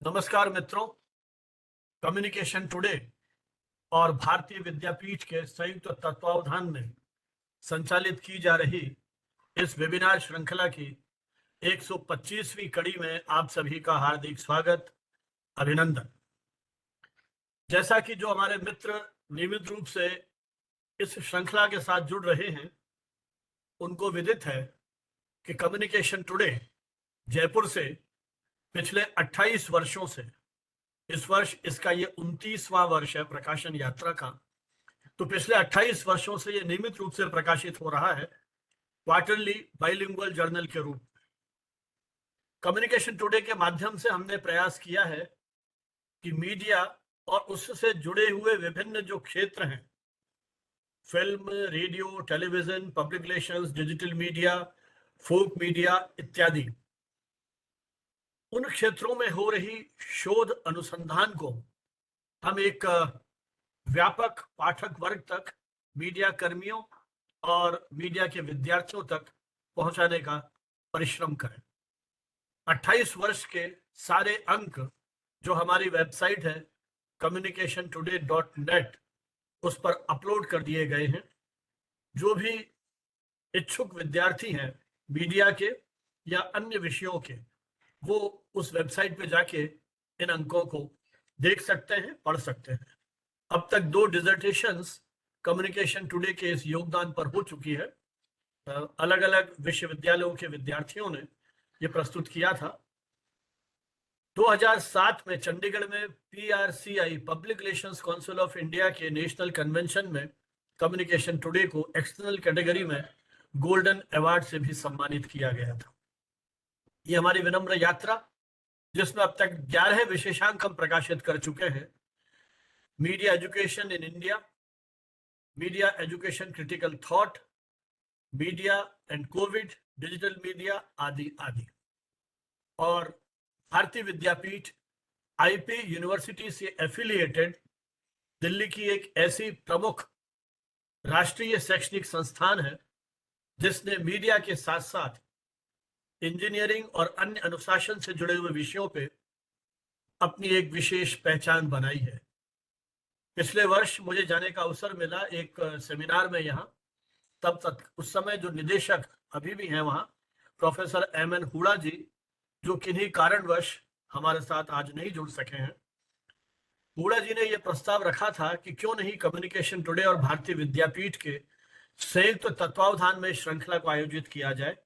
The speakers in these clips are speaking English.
नमस्कार मित्रों। Communication today और भारतीय विद्यापीठ के संयुक्त तत्वावधान में संचालित की जा रही इस वेबिनार श्रृंखला की 125वीं कड़ी में आप सभी का हार्दिक स्वागत, अभिनंदन। जैसा कि जो हमारे मित्र नियमित रूप से इस श्रृंखला के साथ जुड़ रहे हैं, उनको विदित है कि कम्युनिकेशन टुडे जयपुर से पिछले 28 वर्षों से, इस वर्ष इसका ये 29वां वर्ष है प्रकाशन यात्रा का, तो पिछले 28 वर्षों से ये नियमित रूप से प्रकाशित हो रहा है क्वार्टरली बाइलिंगुअल जर्नल के रूप में। कम्युनिकेशन टुडे के माध्यम से हमने प्रयास किया है कि मीडिया और उससे जुड़े हुए विभिन्न जो क्षेत्र हैं, film, radio, television, public relations, digital media, folk media इत्यादि, उन क्षेत्रों में हो रही शोध अनुसंधान को हम एक व्यापक पाठक वर्ग तक, मीडिया कर्मियों और मीडिया के विद्यार्थियों तक पहुंचाने का परिश्रम करें। 28 वर्ष के सारे अंक जो हमारी वेबसाइट है communicationtoday.net, उस पर अपलोड कर दिए गए हैं। जो भी इच्छुक विद्यार्थी हैं मीडिया के या अन्य विषयों के, वो उस वेबसाइट पे जाके इन अंकों को देख सकते हैं, पढ़ सकते हैं। अब तक 2 डिसर्टेशंस कम्युनिकेशन टुडे के इस योगदान पर हो चुकी है। अलग अलग विश्वविद्यालयों के विद्यार्थियों ने ये प्रस्तुत किया था। 2007 में चंडीगढ़ में PRCI public relations council of India के नेशनल कन्वेंशन में कम्युनिकेशन टुडे को एक्सटर्नल कैटेगरी में गोल्डन अवार्ड से भी सम्मानित किया गया था। ये हमारी विनम्र यात्रा, जिसमें अब तक 11 विशेषांक हम प्रकाशित कर चुके हैं। Media education in India, media education critical thought, media and Covid, digital media आदि आदि। और भारतीय विद्यापीठ IP यूनिवर्सिटी से एफिलिएटेड दिल्ली की एक ऐसी प्रमुख राष्ट्रीय शैक्षणिक संस्थान है जिसने मीडिया के साथ साथ इंजीनियरिंग और अन्य अनुशासन से जुड़े हुए विषयों पे अपनी एक विशेष पहचान बनाई है। पिछले वर्ष मुझे जाने का अवसर मिला एक सेमिनार में यहाँ, तब तक उस समय जो निदेशक अभी भी हैं वहाँ, प्रोफेसर MN हुडा जी, जो किन्हीं कारणवश हमारे साथ आज नहीं जुड़ सके हैं। हुडा जी ने यह प्रस्ताव रखा था कि क्यों नहीं कम्युनिकेशन टुडे और भारतीय विद्यापीठ के संयुक्त तत्वावधान में श्रृंखला को आयोजित किया जाए।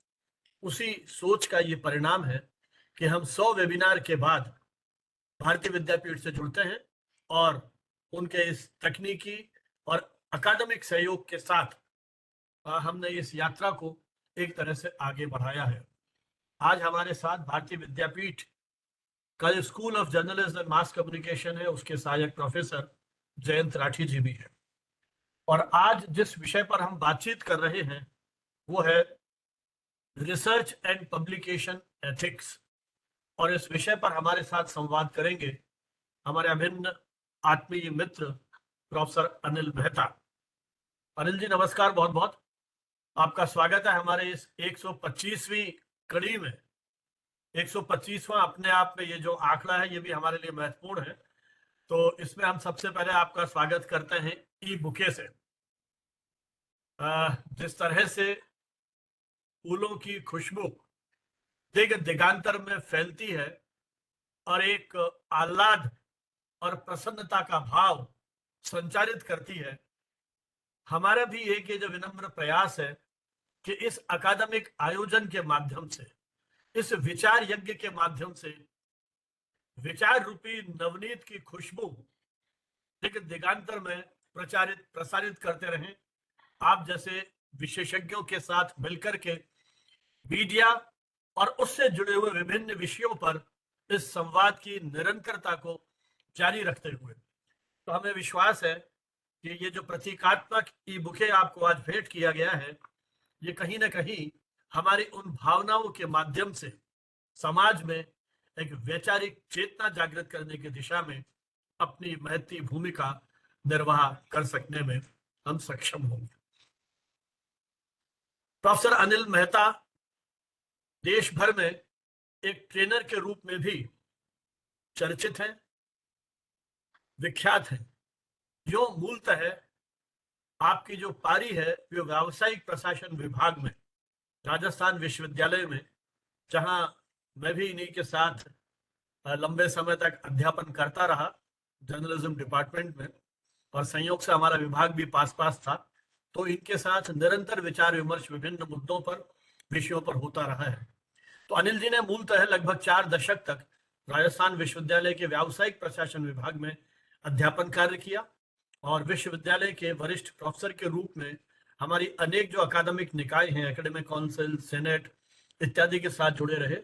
उसी सोच का ये परिणाम है कि हम 100 वेबिनार के बाद भारतीय विद्यापीठ से जुड़ते हैं और उनके इस तकनीकी और अकादमिक सहयोग के साथ हमने इस यात्रा को एक तरह से आगे बढ़ाया है। आज हमारे साथ भारतीय विद्यापीठ का जो school of journalism and mass communication है, उसके सहायक प्रोफेसर जयंत राठी जी भी है। और आज जिस विषय पर हम बातचीत कर रहे हैं वो है रिसर्च एंड पब्लिकेशन एथिक्स, और इस विषय पर हमारे साथ संवाद करेंगे हमारे अभिन्न आत्मीय मित्र प्रोफेसर अनिल मेहता। अनिल जी नमस्कार, बहुत बहुत आपका स्वागत है हमारे इस 125वीं कड़ी में। 125वां अपने आप में ये जो आंकड़ा है ये भी हमारे लिए महत्वपूर्ण है, तो इसमें हम सबसे पहले आपका स्वागत करते हैं ई बुके से। जिस तरह से फूलों की खुशबू दिग दिगांतर में फैलती है और एक आह्लाद और प्रसन्नता का भाव संचारित करती है, हमारा भी एक ये जो विनम्र प्रयास है कि इस अकादमिक आयोजन के माध्यम से, इस विचार यज्ञ के माध्यम से विचार रूपी नवनीत की खुशबू दिग दिगांतर में प्रसारित करते रहें। आप जैसे विशेषज्ञों के साथ मिलकर के मीडिया और उससे जुड़े हुए विभिन्न विषयों पर इस संवाद की निरंतरता को जारी रखते हुए, तो हमें विश्वास है कि ये जो प्रतीकात्मक ई बुके आपको आज भेंट किया गया है, ये कहीं ना कहीं हमारी उन भावनाओं के माध्यम से समाज में एक वैचारिक चेतना जागृत करने की दिशा में अपनी महती भूमिका निर्वाह कर सकने में हम सक्षम होंगे। प्रोफेसर अनिल मेहता देश भर में एक ट्रेनर के रूप में भी चर्चित हैं, विख्यात हैं। जो मूलतः आपकी जो पारी है वो व्यावसायिक प्रशासन विभाग में राजस्थान विश्वविद्यालय में, जहां मैं भी इन्हीं के साथ लंबे समय तक अध्यापन करता रहा जर्नलिज्म डिपार्टमेंट में, और संयोग से हमारा विभाग भी पास पास था, तो इनके साथ निरंतर विचार विमर्श विभिन्न मुद्दों पर, विषयों पर होता रहा है। तो अनिल जी ने मूलतः लगभग 4 दशक तक राजस्थान विश्वविद्यालय के व्यावसायिक प्रशासन विभाग में अध्यापन कार्य किया, और विश्वविद्यालय के वरिष्ठ प्रोफेसर के रूप में हमारी अनेक जो अकादमिक निकाय हैं, एकेडमिक काउंसिल, सेनेट इत्यादि के साथ जुड़े रहे।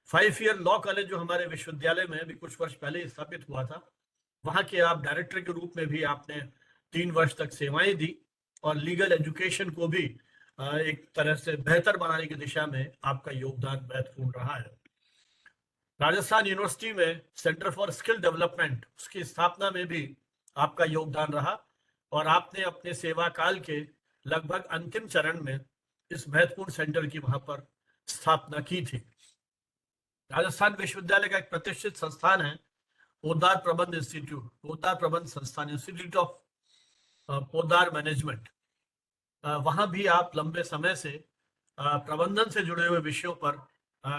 5 ईयर लॉ कॉलेज जो हमारे विश्वविद्यालय में भी कुछ वर्ष पहले स्थापित हुआ था, वहां के आप डायरेक्टर के रूप में भी आपने 3 वर्ष तक सेवाएं दी, और लीगल एजुकेशन को भी एक तरह से बेहतर बनाने की दिशा में आपका योगदान महत्वपूर्ण रहा है। राजस्थान यूनिवर्सिटी में सेंटर फॉर स्किल डेवलपमेंट, उसकी स्थापना में भी आपका योगदान रहा, और आपने अपने सेवा काल के लगभग अंतिम चरण में इस महत्वपूर्ण सेंटर की वहां पर स्थापना की थी। राजस्थान विश्वविद्यालय का एक प्रतिष्ठित संस्थान है पोद्दार प्रबंध इंस्टीट्यूट, पोद्दार प्रबंध संस्थान, इंस्टीट्यूट ऑफ पोद्दार मैनेजमेंट। वहां भी आप लंबे समय से प्रबंधन से जुड़े हुए विषयों पर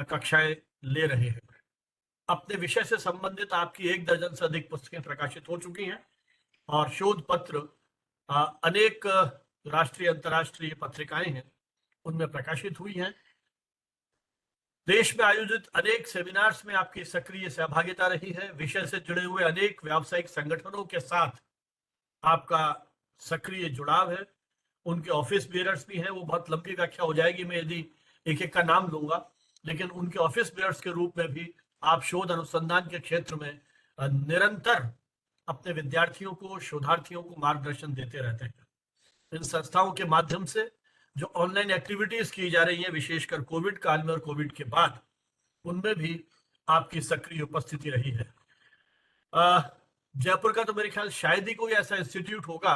कक्षाएं ले रहे हैं। अपने विषय से संबंधित आपकी 1 दर्जन से अधिक पुस्तकें प्रकाशित हो चुकी हैं, और शोध पत्र अनेक राष्ट्रीय अंतर्राष्ट्रीय पत्रिकाएं हैं उनमें प्रकाशित हुई हैं। देश में आयोजित अनेक सेमिनार्स में आपकी सक्रिय सहभागिता रही है। विषय से जुड़े हुए अनेक व्यावसायिक संगठनों के साथ आपका सक्रिय जुड़ाव है। उनके ऑफिस बेयर्स भी हैं, वो बहुत लंबी व्याख्या हो जाएगी मैं यदि एक एक का नाम लूंगा, लेकिन उनके ऑफिस बेयर्स के रूप में भी आप शोध अनुसंधान के क्षेत्र में निरंतर अपने विद्यार्थियों को, शोधार्थियों को मार्गदर्शन देते रहते हैं। इन संस्थाओं के माध्यम से जो ऑनलाइन एक्टिविटीज की जा रही है, विशेषकर कोविड काल में और कोविड के बाद, उनमें भी आपकी सक्रिय उपस्थिति रही है। जयपुर का तो मेरे ख्याल शायद ही कोई ऐसा इंस्टीट्यूट होगा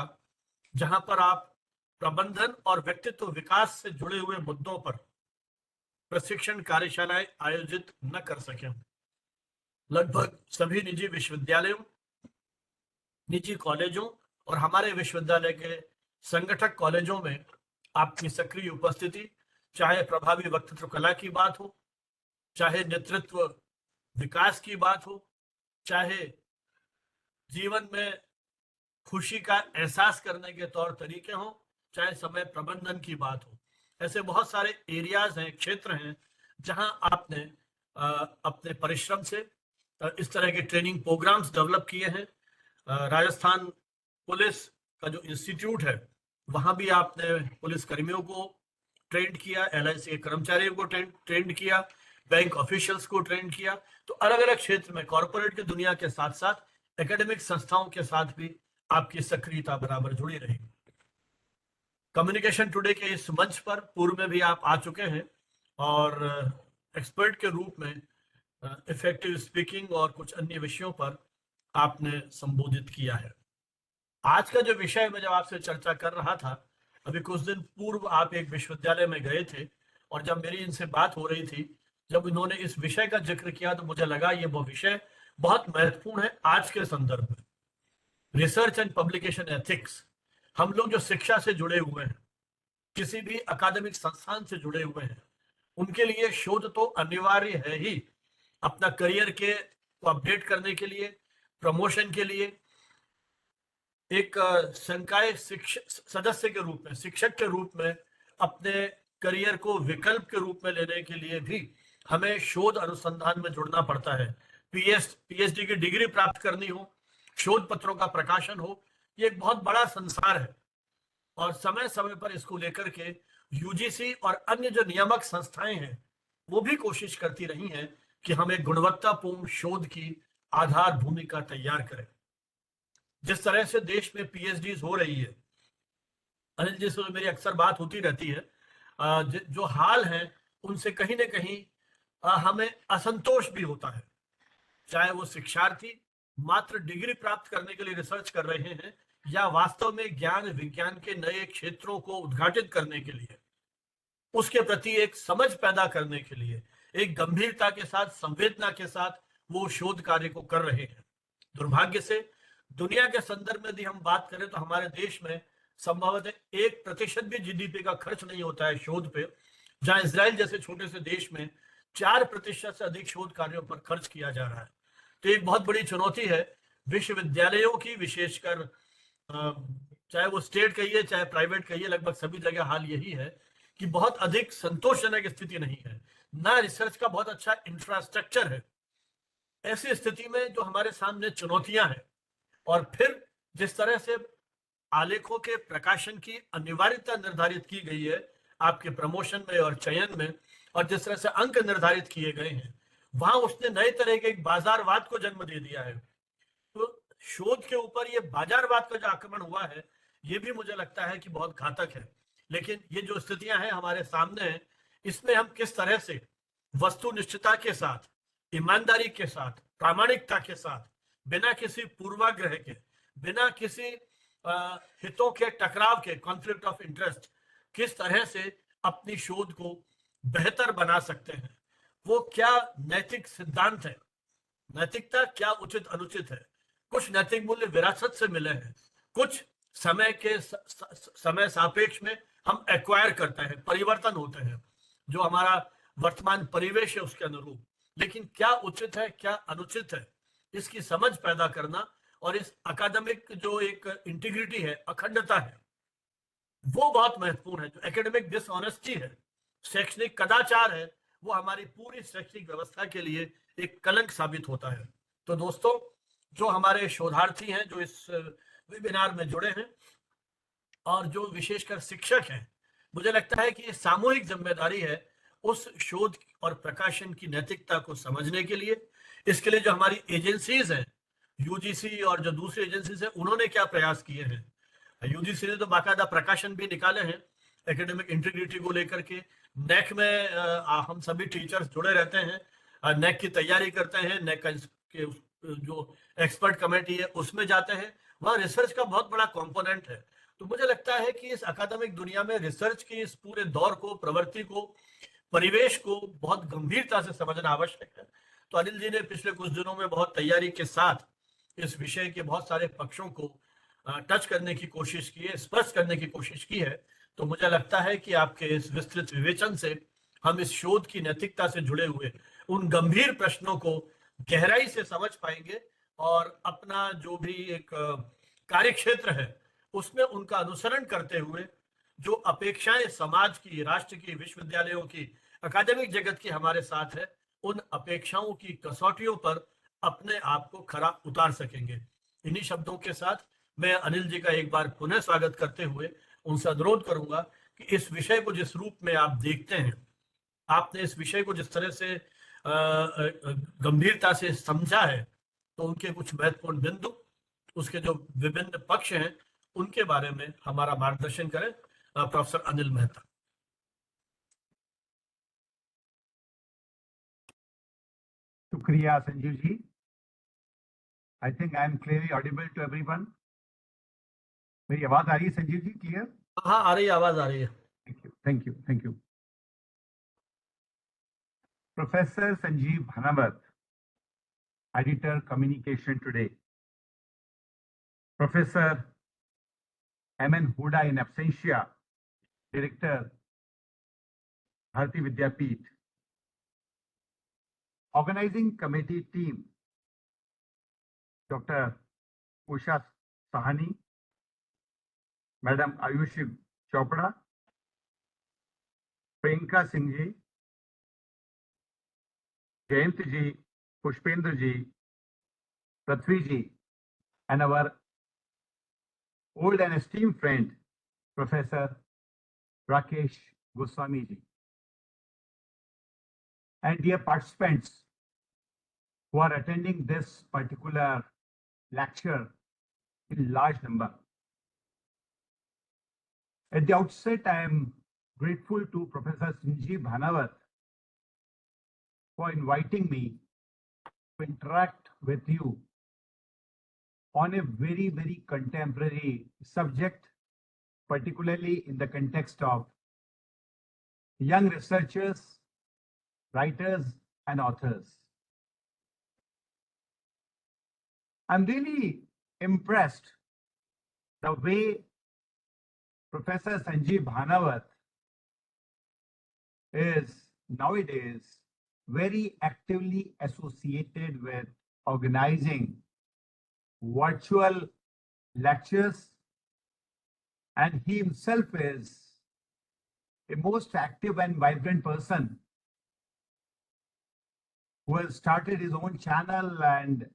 जहां पर आप प्रबंधन और व्यक्तित्व विकास से जुड़े हुए मुद्दों पर प्रशिक्षण कार्यशालाएं आयोजित न कर सके। लगभग सभी निजी विश्वविद्यालयों, निजी कॉलेजों और हमारे विश्वविद्यालय के संगठक कॉलेजों में आपकी सक्रिय उपस्थिति, चाहे प्रभावी वक्तृत्व कला की बात हो, चाहे नेतृत्व विकास की बात हो, चाहे जीवन में खुशी का एहसास करने के तौर तरीके हो, चाहे समय प्रबंधन की बात हो, ऐसे बहुत सारे एरियाज हैं, क्षेत्र हैं जहां आपने अपने परिश्रम से इस तरह के ट्रेनिंग प्रोग्राम्स डेवलप किए हैं। राजस्थान पुलिस का जो इंस्टीट्यूट है, वहां भी आपने पुलिस कर्मियों को ट्रेंड किया, LIC के कर्मचारियों को ट्रेंड किया, बैंक ऑफिशियल्स को ट्रेंड किया। तो अलग अलग क्षेत्र में कॉर्पोरेट की दुनिया के साथ साथ एकेडमिक संस्थाओं के साथ भी आपकी सक्रियता बराबर जुड़ी रही। कम्युनिकेशन टुडे के इस मंच पर पूर्व में भी आप आ चुके हैं, और एक्सपर्ट के रूप में इफेक्टिव स्पीकिंग और कुछ अन्य विषयों पर आपने संबोधित किया है। आज का जो विषय मैं जब आपसे चर्चा कर रहा था, अभी कुछ दिन पूर्व आप एक विश्वविद्यालय में गए थे, और जब मेरी इनसे बात हो रही थी, जब इन्होंने इस विषय का जिक्र किया, तो मुझे लगा ये वो विषय बहुत महत्वपूर्ण है आज के संदर्भ में। Research and publication ethics. हम लोग जो शिक्षा से जुड़े हुए हैं, किसी भी अकादमिक संस्थान से जुड़े हुए हैं, उनके लिए शोध तो अनिवार्य है ही। अपना करियर के को अपडेट करने के लिए, प्रमोशन के लिए, एक संकाय सदस्य के रूप में, शिक्षक के रूप में अपने करियर को विकल्प के रूप में लेने के लिए भी हमें शोध अनुसंधान में जुड़ना पड़ता है। PhD की डिग्री प्राप्त करनी हो, शोध पत्रों का प्रकाशन हो, ये एक बहुत बड़ा संसार है, और समय समय पर इसको लेकर के UGC और अन्य जो नियामक संस्थाएं हैं, वो भी कोशिश करती रही हैं कि हम एक गुणवत्तापूर्ण शोध की आधार भूमिका तैयार करें। जिस तरह से देश में PhDs हो रही है, अनिल जी से मेरी अक्सर बात होती रहती है, जो हाल है उनसे कहीं ना कहीं हमें असंतोष भी होता है। चाहे वो शिक्षार्थी मात्र डिग्री प्राप्त करने के लिए रिसर्च कर रहे हैं, या वास्तव में ज्ञान विज्ञान के नए क्षेत्रों को उद्घाटित करने के लिए, उसके प्रति एक समझ पैदा करने के लिए, एक गंभीरता के साथ, संवेदना के साथ वो शोध कार्य को कर रहे हैं। दुर्भाग्य से दुनिया के संदर्भ में यदि हम बात करें तो हमारे देश में संभवतः 1% भी जीडीपी का खर्च नहीं होता है शोध पे, जहां इसराइल जैसे छोटे से देश में 4% से अधिक शोध कार्यों पर खर्च किया जा रहा है। तो एक बहुत बड़ी चुनौती है विश्वविद्यालयों की, विशेषकर चाहे वो स्टेट कहिए चाहे प्राइवेट कहिए, लगभग सभी जगह हाल यही है कि बहुत अधिक संतोषजनक स्थिति नहीं है, ना रिसर्च का बहुत अच्छा इंफ्रास्ट्रक्चर है। ऐसी स्थिति में जो हमारे सामने चुनौतियां हैं, और फिर जिस तरह से आलेखों के प्रकाशन की अनिवार्यता निर्धारित की गई है आपके प्रमोशन में और चयन में, और जिस तरह से अंक निर्धारित किए गए हैं, वहां उसने नए तरह के एक बाजारवाद को जन्म दे दिया है। तो शोध के ऊपर ये बाजारवाद का जो आक्रमण हुआ है, ये भी मुझे लगता है कि बहुत घातक है। लेकिन ये जो स्थितियां हैं हमारे सामने हैं, इसमें हम किस तरह से वस्तुनिष्ठता के साथ, ईमानदारी के साथ, प्रामाणिकता के साथ, बिना किसी पूर्वाग्रह के, बिना किसी हितों के टकराव के, कॉन्फ्लिक्ट ऑफ इंटरेस्ट, किस तरह से अपनी शोध को बेहतर बना सकते हैं, वो क्या नैतिक सिद्धांत है, नैतिकता क्या उचित अनुचित है। कुछ नैतिक मूल्य विरासत से मिले हैं, कुछ समय के समय सापेक्ष में हम एक्वायर करते हैं, परिवर्तन होते हैं, जो हमारा वर्तमान परिवेश है उसके अनुरूप। लेकिन क्या उचित है क्या अनुचित है, इसकी समझ पैदा करना, और इस अकादमिक जो एक इंटीग्रिटी है, अखंडता है, वो बहुत महत्वपूर्ण है। जो एकेडमिक डिसऑनेस्टी है, शैक्षणिक कदाचार है, वो हमारी पूरी शैक्षणिक व्यवस्था के लिए एक कलंक साबित होता है। तो दोस्तों, जो हमारे शोधार्थी हैं जो इस वेबिनार में जुड़े हैं, और जो विशेषकर शिक्षक हैं, मुझे लगता है कि ये सामूहिक जिम्मेदारी है उस शोध और प्रकाशन की नैतिकता को समझने के लिए। इसके लिए जो हमारी एजेंसीज हैं, यूजीसी और जो दूसरी एजेंसीज हैं, उन्होंने क्या प्रयास किए हैं। यूजीसी ने तो बाकायदा प्रकाशन भी निकाले हैं एकेडमिक इंटीग्रिटी को लेकर के। नेक में हम सभी टीचर्स जुड़े रहते हैं, नेक की तैयारी करते हैं, नेक के जो एक्सपर्ट कमेटी है उसमें जाते हैं, वहाँ रिसर्च का बहुत बड़ा कंपोनेंट है। तो मुझे लगता है कि इस अकादमिक दुनिया में रिसर्च की इस पूरे दौर को, प्रवृत्ति को, परिवेश को बहुत गंभीरता से समझना आवश्यक है। तो अनिल जी ने पिछले कुछ दिनों में बहुत तैयारी के साथ इस विषय के बहुत सारे पक्षों को टच करने की कोशिश की है, स्पर्श करने की कोशिश की है। तो मुझे लगता है कि आपके इस विस्तृत विवेचन से हम इस शोध की नैतिकता से जुड़े हुए उन गंभीर प्रश्नों को गहराई से समझ पाएंगे, और अपना जो भी एक कार्य क्षेत्र है उसमें उनका अनुसरण करते हुए जो अपेक्षाएं समाज की, राष्ट्र की, विश्वविद्यालयों की, अकादमिक जगत की हमारे साथ है, उन अपेक्षाओं की कसौटियों पर अपने आप को खरा उतार सकेंगे। इन्हीं शब्दों के साथ मैं अनिल जी का एक बार पुनः स्वागत करते हुए उनसे अनुरोध करूंगा कि इस विषय को जिस रूप में आप देखते हैं, आपने इस विषय को जिस तरह से गंभीरता से समझा है, तो उनके कुछ महत्वपूर्ण बिंदु, उसके जो विभिन्न पक्ष हैं, उनके बारे में हमारा मार्गदर्शन करें प्रोफेसर अनिल मेहता। शुक्रिया Sanjeev ji. I think I am clearly audible to everyone. मेरी आवाज आ रही है संजीव जी, क्लियर? हाँ, आ रही है, आवाज आ रही है। Thank you, thank you, thank you. Professor Sanjeev Bhanawat, editor communication today. Professor MN Hooda in absentia, director Bharati Vidyapeeth. Organising committee team doctor Usha Sahni, madam Ayushi Chopra, Priyanka Singh ji, Jayant ji, Pushpendra ji, Prithvi ji, and our old and esteemed friend, Professor Rakesh Goswami ji. And dear participants who are attending this particular lecture in large number. At the outset, I am grateful to Professor Sanjeev Bhanawat for inviting me to interact with you on a very, very contemporary subject, particularly in the context of young researchers, writers, and authors. I'm really impressed the way Professor Sanjeev Bhanawat is nowadays very actively associated with organizing virtual lectures, and he himself is a most active and vibrant person who has started his own channel and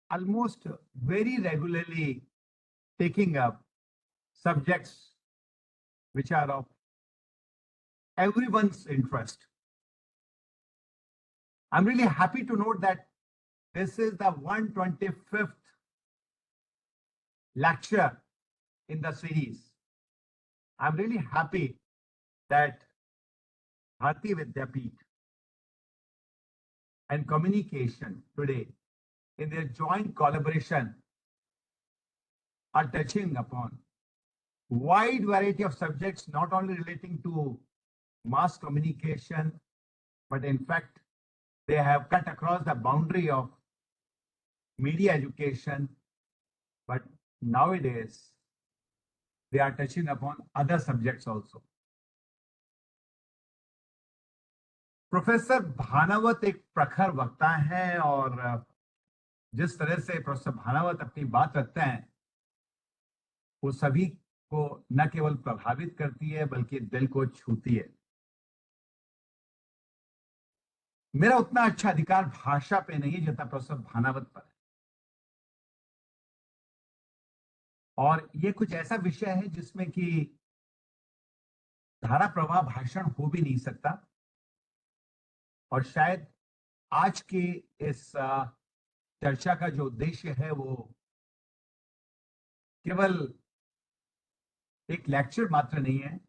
almost very regularly taking up subjects which are of everyone's interest. I'm really happy to note that this is the 125th lecture in the series. I'm really happy that Bharati Vidyapeeth and Communication today, in their joint collaboration, are touching upon wide variety of subjects, not only relating to mass communication, but in fact, they have cut across the boundary of media education. But nowadays, they are touching upon other subjects also. Professor Bhanawat एक प्रखर वक्ता हैं और जिस तरह से professor Bhanawat अपनी बात रखते हैं वो सभी को न केवल प्रभावित करती है बल्कि दिल को छूती है। मेरा उतना अच्छा अधिकार भाषा पे नहीं है जितना प्रोफेसर भानावत पर है, और ये कुछ ऐसा विषय है जिसमें कि धारा प्रवाह भाषण हो भी नहीं सकता, और शायद आज के इस चर्चा का जो उद्देश्य है वो केवल एक लेक्चर मात्र नहीं है,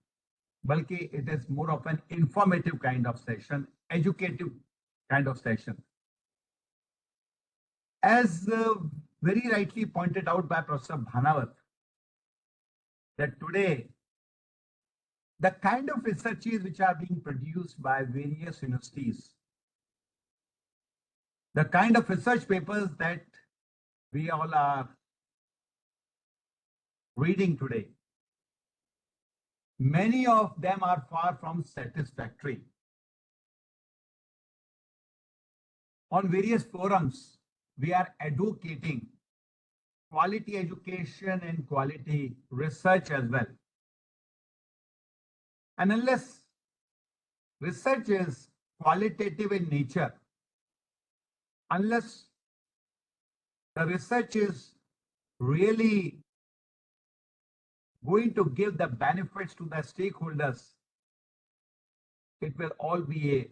बल्कि it is more of an informative kind of session, educative kind of session. As very rightly pointed out by Professor Bhanawat, that today the kind of researches which are being produced by various universities, the kind of research papers that we all are reading today, many of them are far from satisfactory. On various forums, we are advocating quality education and quality research as well. And unless research is qualitative in nature, unless the research is really going to give the benefits to the stakeholders, it will all be a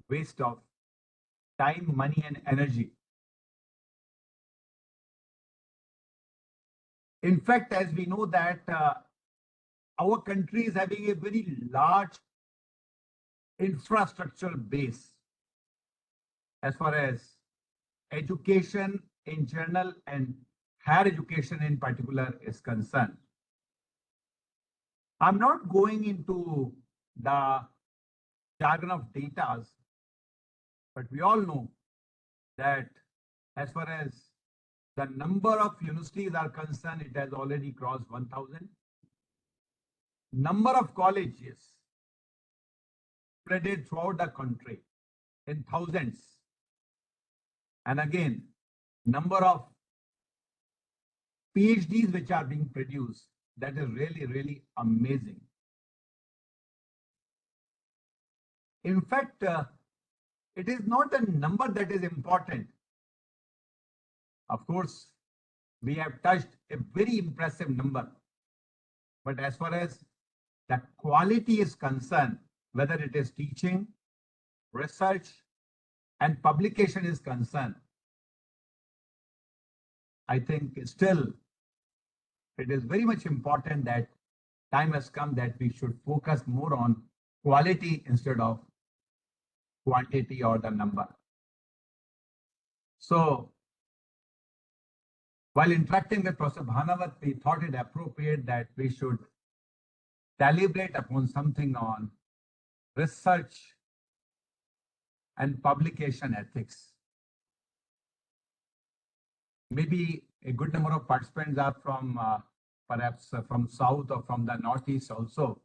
waste of time, money, and energy. In fact, as we know that our country is having a very large infrastructural base as far as education in general and higher education in particular is concerned. I'm not going into the jargon of data, but we all know that as far as the number of universities are concerned, it has already crossed 1,000. Number of colleges spread throughout the country in thousands. And again, number of PhDs which are being produced, that is really, really amazing. In fact, it is not a number that is important. Of course, we have touched a very impressive number. But as far as the quality is concerned, whether it is teaching, research, and publication is concerned, I think still it is very much important that time has come that we should focus more on quality instead of quantity or the number. So, while interacting with Professor Bhanawat, we thought it appropriate that we should deliberate upon something on research and publication ethics. maybe a good number of participants are from perhaps from South or from the Northeast also.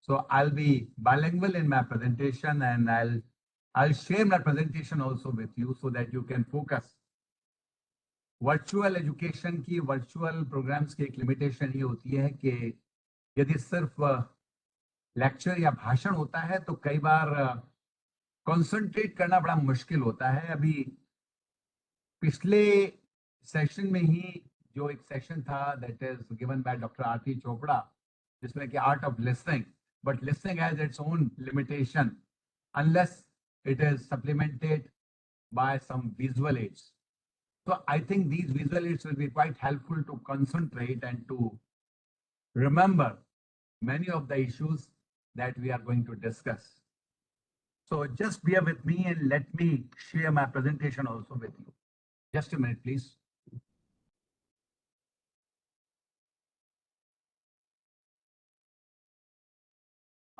So I'll be bilingual in my presentation, and I'll share my presentation also with you so that you can focus. Virtual education की virtual programmes की एक limitation ये होती है कि यदि सिर्फ lecture या भाषण होता है तो कई बार कंसंट्रेट करना बड़ा मुश्किल होता है। अभी पिछले सेशन में ही जो एक सेशन था that is given by doctor Aarti Chopra, जिसमें कि art of listening, but listening has its own limitation unless it is supplemented by some visual aids. So I think these visual aids will be quite helpful to concentrate and to remember many of the issues that we are going to discuss. So just bear with me and let me share my presentation also with you. Just a minute, please.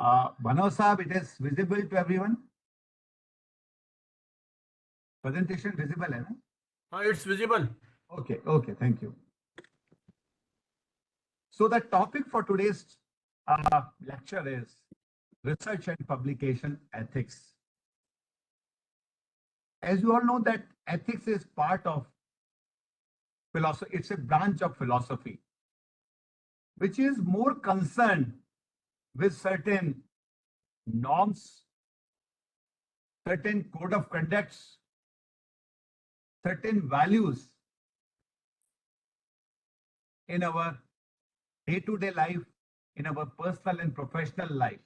Bhanav Saab, it is visible to everyone? Presentation visible, hai na? It's visible. Okay, okay, thank you. So the topic for today's lecture is research and publication ethics. As you all know that ethics is part of philosophy, it's a branch of philosophy, which is more concerned with certain norms, certain code of conducts, certain values in our day-to-day life, in our personal and professional life.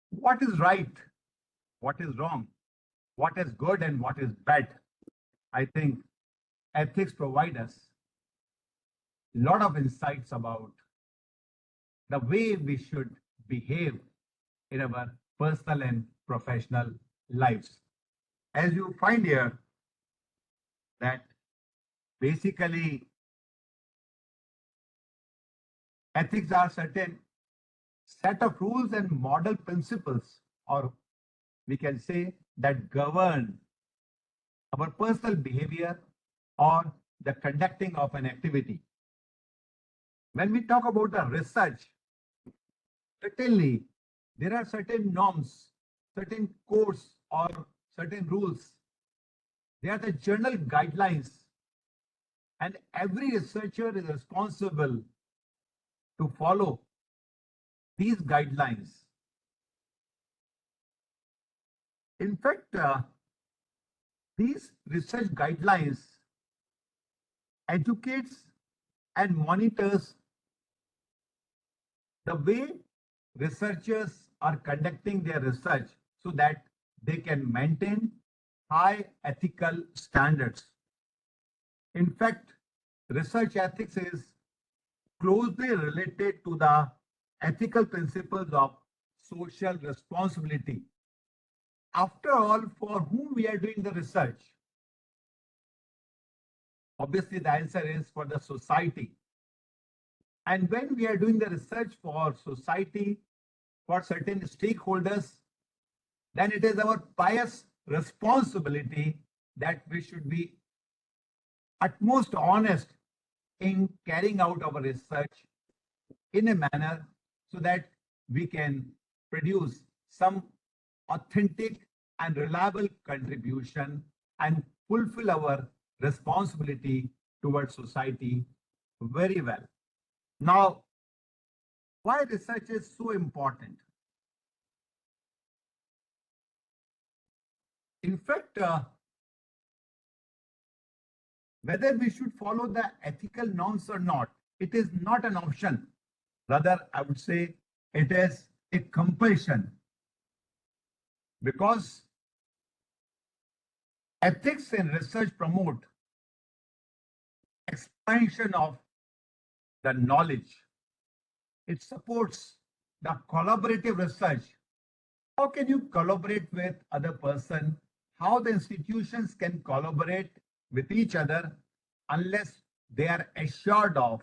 What is right? What is wrong? What is good and what is bad? I think ethics provide us a lot of insights about the way we should behave in our personal and professional lives. As you find here, that basically ethics are certain set of rules and model principles, or we can say that govern our personal behavior or the conducting of an activity. When we talk about the research, certainly there are certain norms, certain codes or certain rules. They are the general guidelines, and every researcher is responsible to follow these guidelines. In fact, these research guidelines educates and monitors the way researchers are conducting their research so that they can maintain high ethical standards. In fact, research ethics is closely related to the ethical principles of social responsibility. After all, for whom we are doing the research? Obviously, the answer is for the society. And when we are doing the research for society, for certain stakeholders, then it is our pious responsibility that we should be utmost honest in carrying out our research in a manner so that we can produce some authentic and reliable contribution and fulfill our responsibility towards society very well. Now, why research is so important? In fact, whether we should follow the ethical norms or not, it is not an option. Rather, I would say it is a compulsion, because ethics in research promote expansion of the knowledge. It supports the collaborative research. How can you collaborate with other person? How the institutions can collaborate with each other unless they are assured of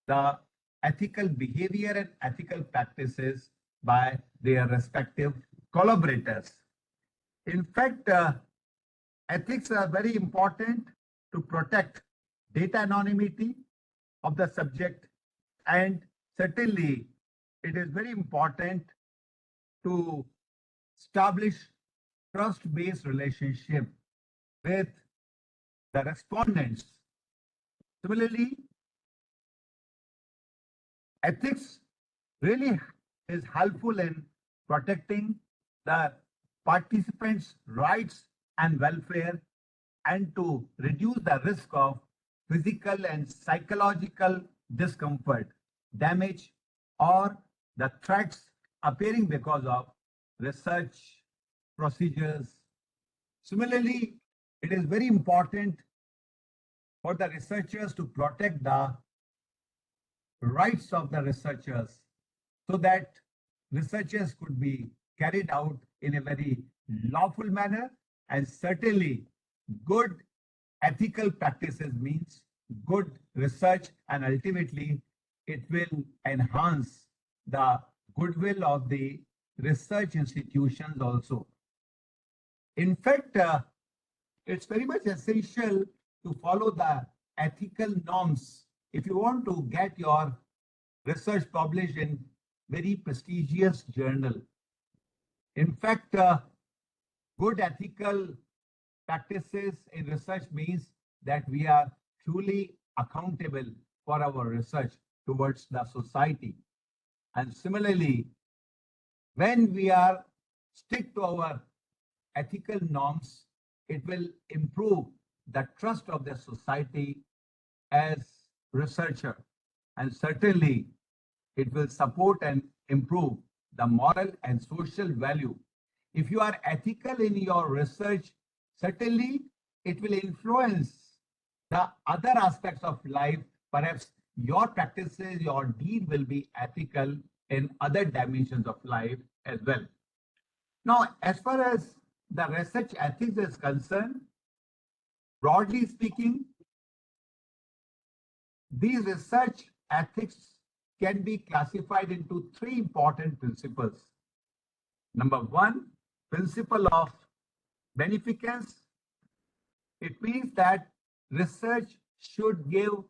the ethical behavior and ethical practices by their respective collaborators. In fact, ethics are very important to protect data anonymity of the subject, and certainly it is very important to establish trust-based relationship with the respondents. Similarly, ethics really is helpful in protecting the participants' rights and welfare, and to reduce the risk of physical and psychological discomfort, damage, or the threats appearing because of research procedures. Similarly, it is very important for the researchers to protect the rights of the researchers so that researchers could be carried out in a very lawful manner, and certainly good ethical practices means good research, and ultimately it will enhance the goodwill of the research institutions also. In fact, it's very much essential to follow the ethical norms if you want to get your research published in very prestigious journal. In fact, good ethical practices in research means that we are truly accountable for our research towards the society. And similarly, when we are stick to our ethical norms, it will improve the trust of the society as researcher, and certainly it will support and improve the moral and social value. If you are ethical in your research, certainly it will influence the other aspects of life. Perhaps your practices, your deed will be ethical in other dimensions of life as well. Now, as far as the research ethics is concerned, broadly speaking, these research ethics can be classified into three important principles. Number one, principle of beneficence. It means that research should give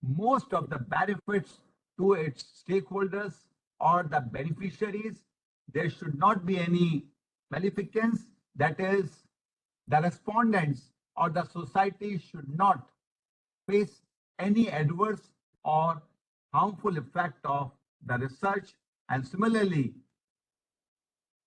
most of the benefits to its stakeholders or the beneficiaries. There should not be any maleficence, that is, the respondents or the society should not face any adverse or harmful effect of the research. And similarly,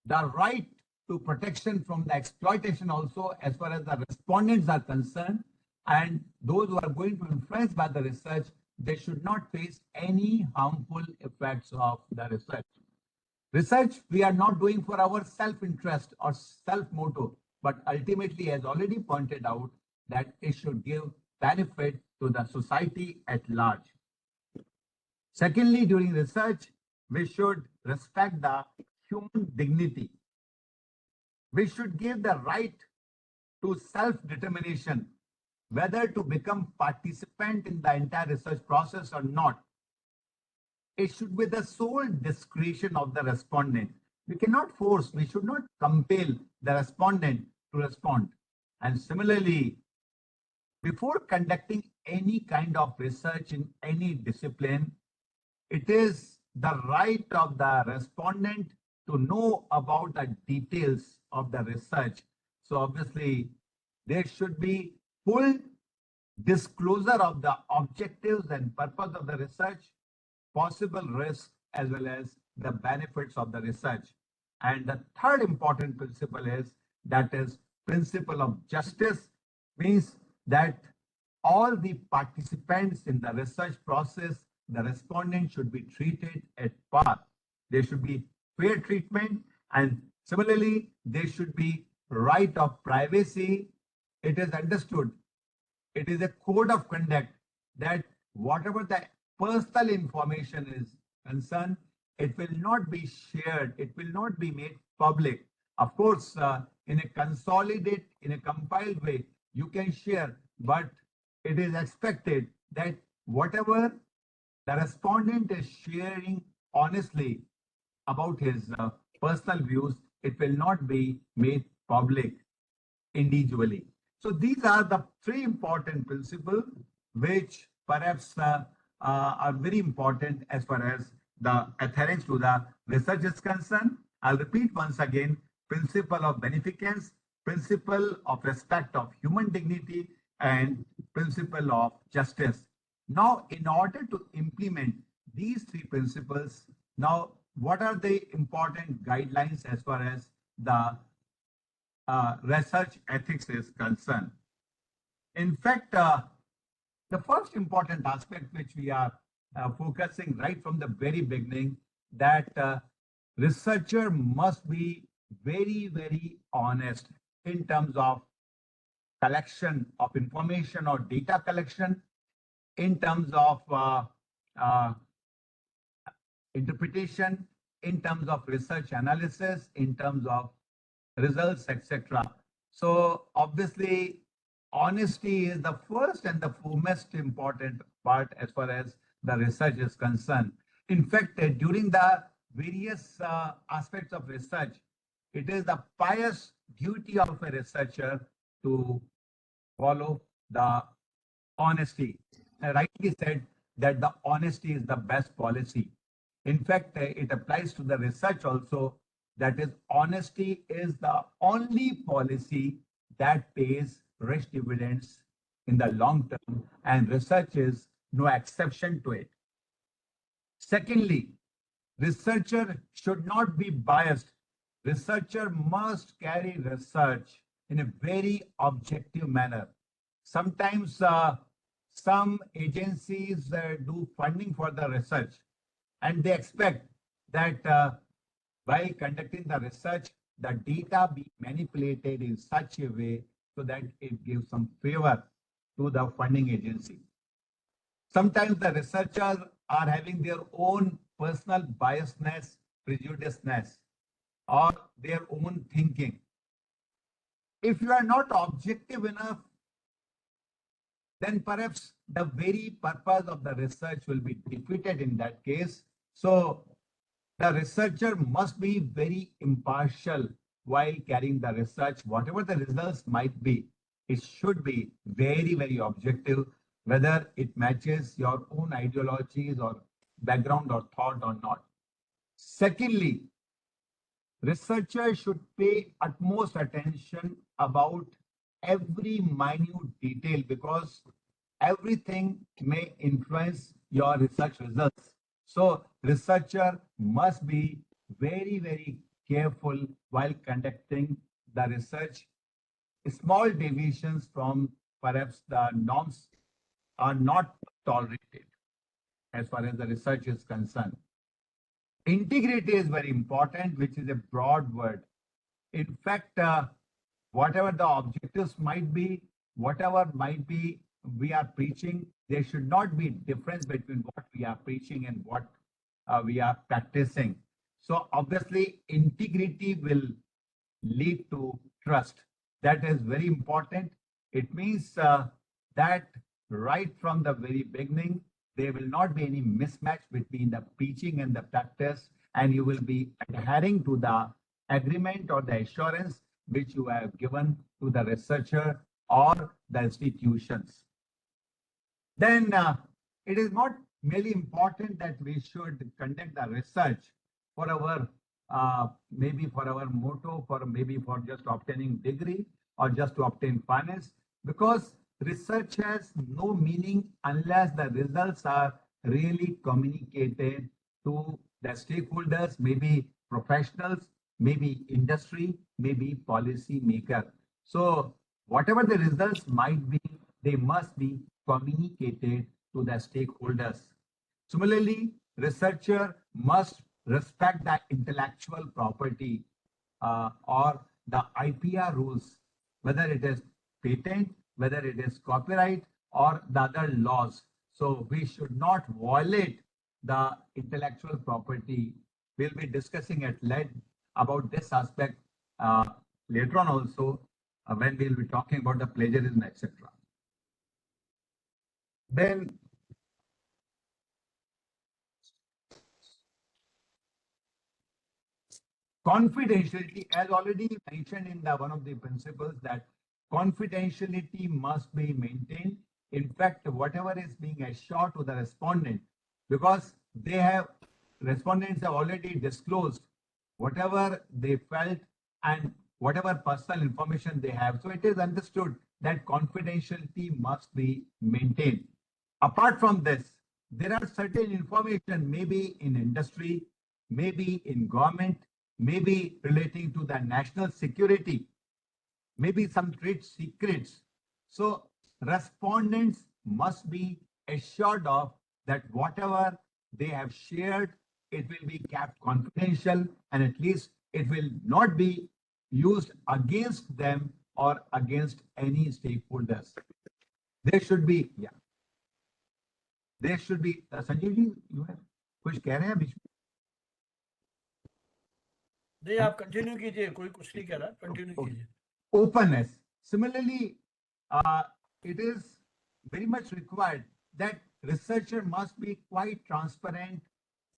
the right to protection from the exploitation also, as far as the respondents are concerned, and those who are going to influence by the research, they should not face any harmful effects of the research. Research we are not doing for our self-interest or self-motto, but ultimately, as already pointed out, that it should give benefit to the society at large. Secondly, during research, we should respect the human dignity. We should give the right to self-determination, whether to become participant in the entire research process or not. It should be the sole discretion of the respondent. We cannot force, we should not compel the respondent to respond. And similarly, before conducting any kind of research in any discipline, it is the right of the respondent to know about the details of the research. So obviously, there should be full disclosure of the objectives and purpose of the research, possible risks, as well as the benefits of the research. And the third important principle is, that is principle of justice, means that all the participants in the research process, the respondent should be treated at par. There should be fair treatment, and similarly, there should be right of privacy. It is understood, it is a code of conduct that whatever the personal information is concerned, it will not be shared, it will not be made public. Of course, in a consolidated, in a compiled way, you can share, but it is expected that whatever the respondent is sharing honestly about his personal views, it will not be made public individually. So these are the three important principles which perhaps are very important as far as the adherence to the research is concerned. I'll repeat once again: principle of beneficence, principle of respect of human dignity, and principle of justice. Now, in order to implement these three principles, now what are the important guidelines as far as the research ethics is concerned? In fact, the first important aspect which we are focusing right from the very beginning, that researcher must be very, very honest in terms of collection of information or data collection, in terms of uh, interpretation, in terms of research analysis, in terms of results, etc. So obviously, honesty is the first and the most important part as far as the research is concerned. In fact, during the various aspects of research, it is the pious duty of a researcher to follow the honesty. I rightly said that the honesty is the best policy. In fact, it applies to the research also. That is, honesty is the only policy that pays rich dividends in the long term, and research is no exception to it. Secondly, researcher should not be biased. Researcher must carry research in a very objective manner. Sometimes some agencies do funding for the research, and they expect that by conducting the research, the data be manipulated in such a way so that it gives some favor to the funding agency. Sometimes the researchers are having their own personal biasness, prejudiceness, or their own thinking. If you are not objective enough, then perhaps the very purpose of the research will be defeated in that case. So the researcher must be very impartial while carrying the research. Whatever the results might be, it should be very, very objective, whether it matches your own ideologies or background or thought or not. Secondly, researchers should pay utmost attention about every minute detail, because everything may influence your research results. So researcher must be very, very careful while conducting the research. Small deviations from perhaps the norms are not tolerated as far as the research is concerned. Integrity is very important, which is a broad word. In fact, whatever the objectives might be, whatever might be we are preaching, there should not be difference between what we are preaching and what we are practicing. So obviously, integrity will lead to trust. That is very important. It means that right from the very beginning, there will not be any mismatch between the preaching and the practice, and you will be adhering to the agreement or the assurance which you have given to the researcher or the institutions. Then it is not merely important that we should conduct the research for our maybe for our motto, for maybe for just obtaining degree or just to obtain finance, because research has no meaning unless the results are really communicated to the stakeholders, maybe professionals, maybe industry, maybe policy maker. So whatever the results might be, they must be communicated to the stakeholders. Similarly, researcher must respect the intellectual property or the IPR rules, whether it is patent, whether it is copyright or the other laws. So we should not violate the intellectual property. We'll be discussing at length about this aspect later on also when we'll be talking about the plagiarism, etc. Then confidentiality, as already mentioned in the one of the principles, that confidentiality must be maintained. In fact, whatever is being assured to the respondent, because respondents have already disclosed whatever they felt and whatever personal information they have. So it is understood that confidentiality must be maintained. Apart from this, there are certain information maybe in industry, maybe in government, maybe relating to the national security, maybe some trade secrets. So respondents must be assured of that whatever they have shared, it will be kept confidential, and at least it will not be used against them or against any stakeholders. There should be, yeah, there should be, Sanjay ji, you have कुछ कह रहे हैं बीच में? नहीं, आप continue कीजिए, कोई कुछ नहीं कह रहा, कंटिन्यू कीजिए. Openness. Similarly, it is very much required that researcher must be quite transparent,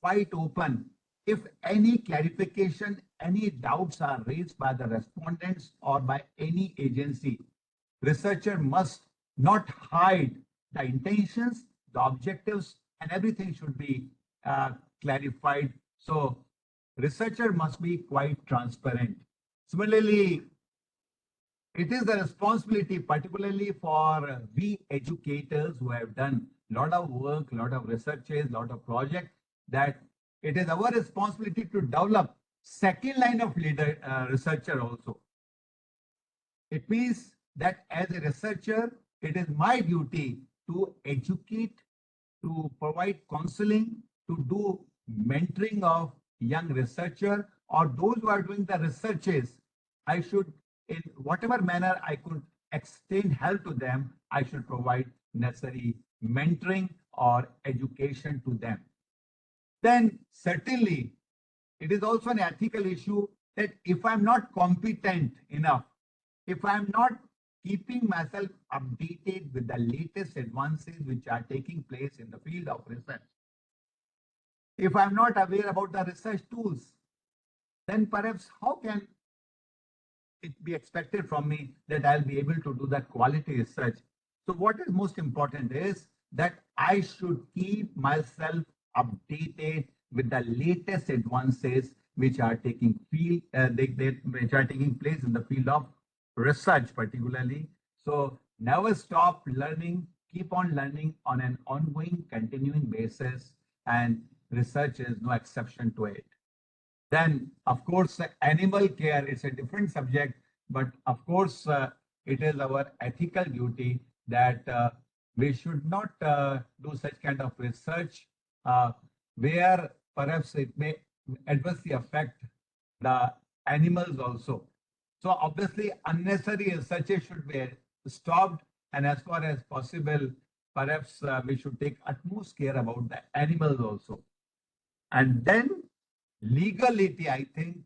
quite open. If any clarification, any doubts are raised by the respondents or by any agency, researcher must not hide the intentions, the objectives, and everything should be clarified. So researcher must be quite transparent. Similarly, it is the responsibility, particularly for we educators who have done a lot of work, a lot of researches, a lot of projects, that it is our responsibility to develop second line of leader researcher also. It means that as a researcher, it is my duty to educate, to provide counseling, to do mentoring of young researcher or those who are doing the researches. I should, in whatever manner I could extend help to them, I should provide necessary mentoring or education to them. Then certainly it is also an ethical issue that if I'm not competent enough, if I'm not keeping myself updated with the latest advances which are taking place in the field of research, if I'm not aware about the research tools, then perhaps how can it be expected from me that I'll be able to do that quality research? So what is most important is that I should keep myself updated with the latest advances which are taking which are taking place in the field of research particularly. So never stop learning, keep on learning on an ongoing, continuing basis, and research is no exception to it. Then, of course, animal care is a different subject, but of course, it is our ethical duty that we should not do such kind of research where perhaps it may adversely affect the animals also. So obviously, unnecessary researches should be stopped, and as far as possible, perhaps we should take utmost care about the animals also. And then legality, I think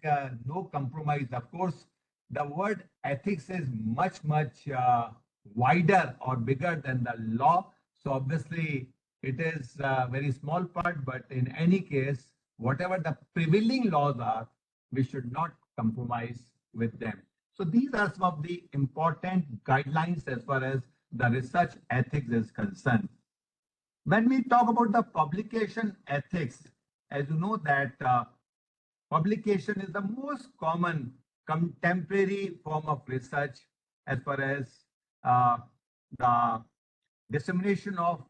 no compromise. Of course, the word ethics is much, much wider or bigger than the law. So obviously, it is a very small part, but in any case, whatever the prevailing laws are, we should not compromise with them. So these are some of the important guidelines as far as the research ethics is concerned. When we talk about the publication ethics, as you know that publication is the most common contemporary form of research as far as the dissemination of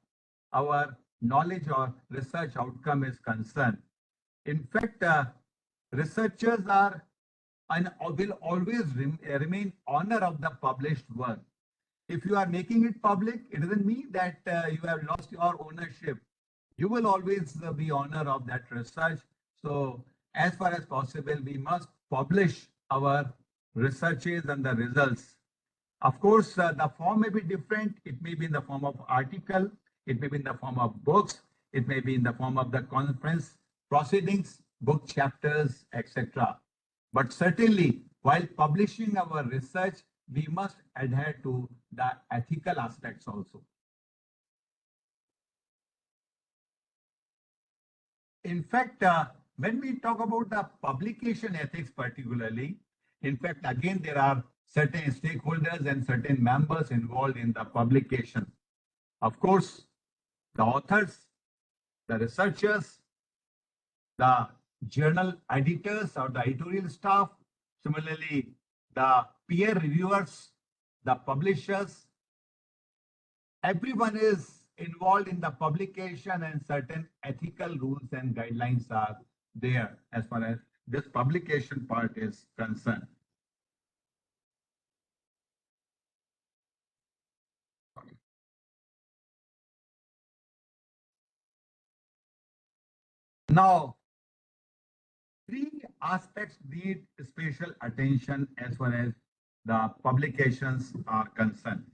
our knowledge or research outcome is concerned. In fact, researchers are and will always remain honor of the published work. If you are making it public, it doesn't mean that you have lost your ownership. You will always be honor of that research. So as far as possible, we must publish our researches and the results. Of course, the form may be different. It may be in the form of article. It may be in the form of books. It may be in the form of the conference proceedings, book chapters, etc. But certainly, while publishing our research, we must adhere to the ethical aspects also. In fact, when we talk about the publication ethics particularly, in fact, again, there are certain stakeholders and certain members involved in the publication. Of course, the authors, the researchers, the journal editors or the editorial staff, similarly, the peer reviewers, the publishers, everyone is involved in the publication and certain ethical rules and guidelines are there as far as this publication part is concerned. Now, three aspects need special attention as far as the publications are concerned.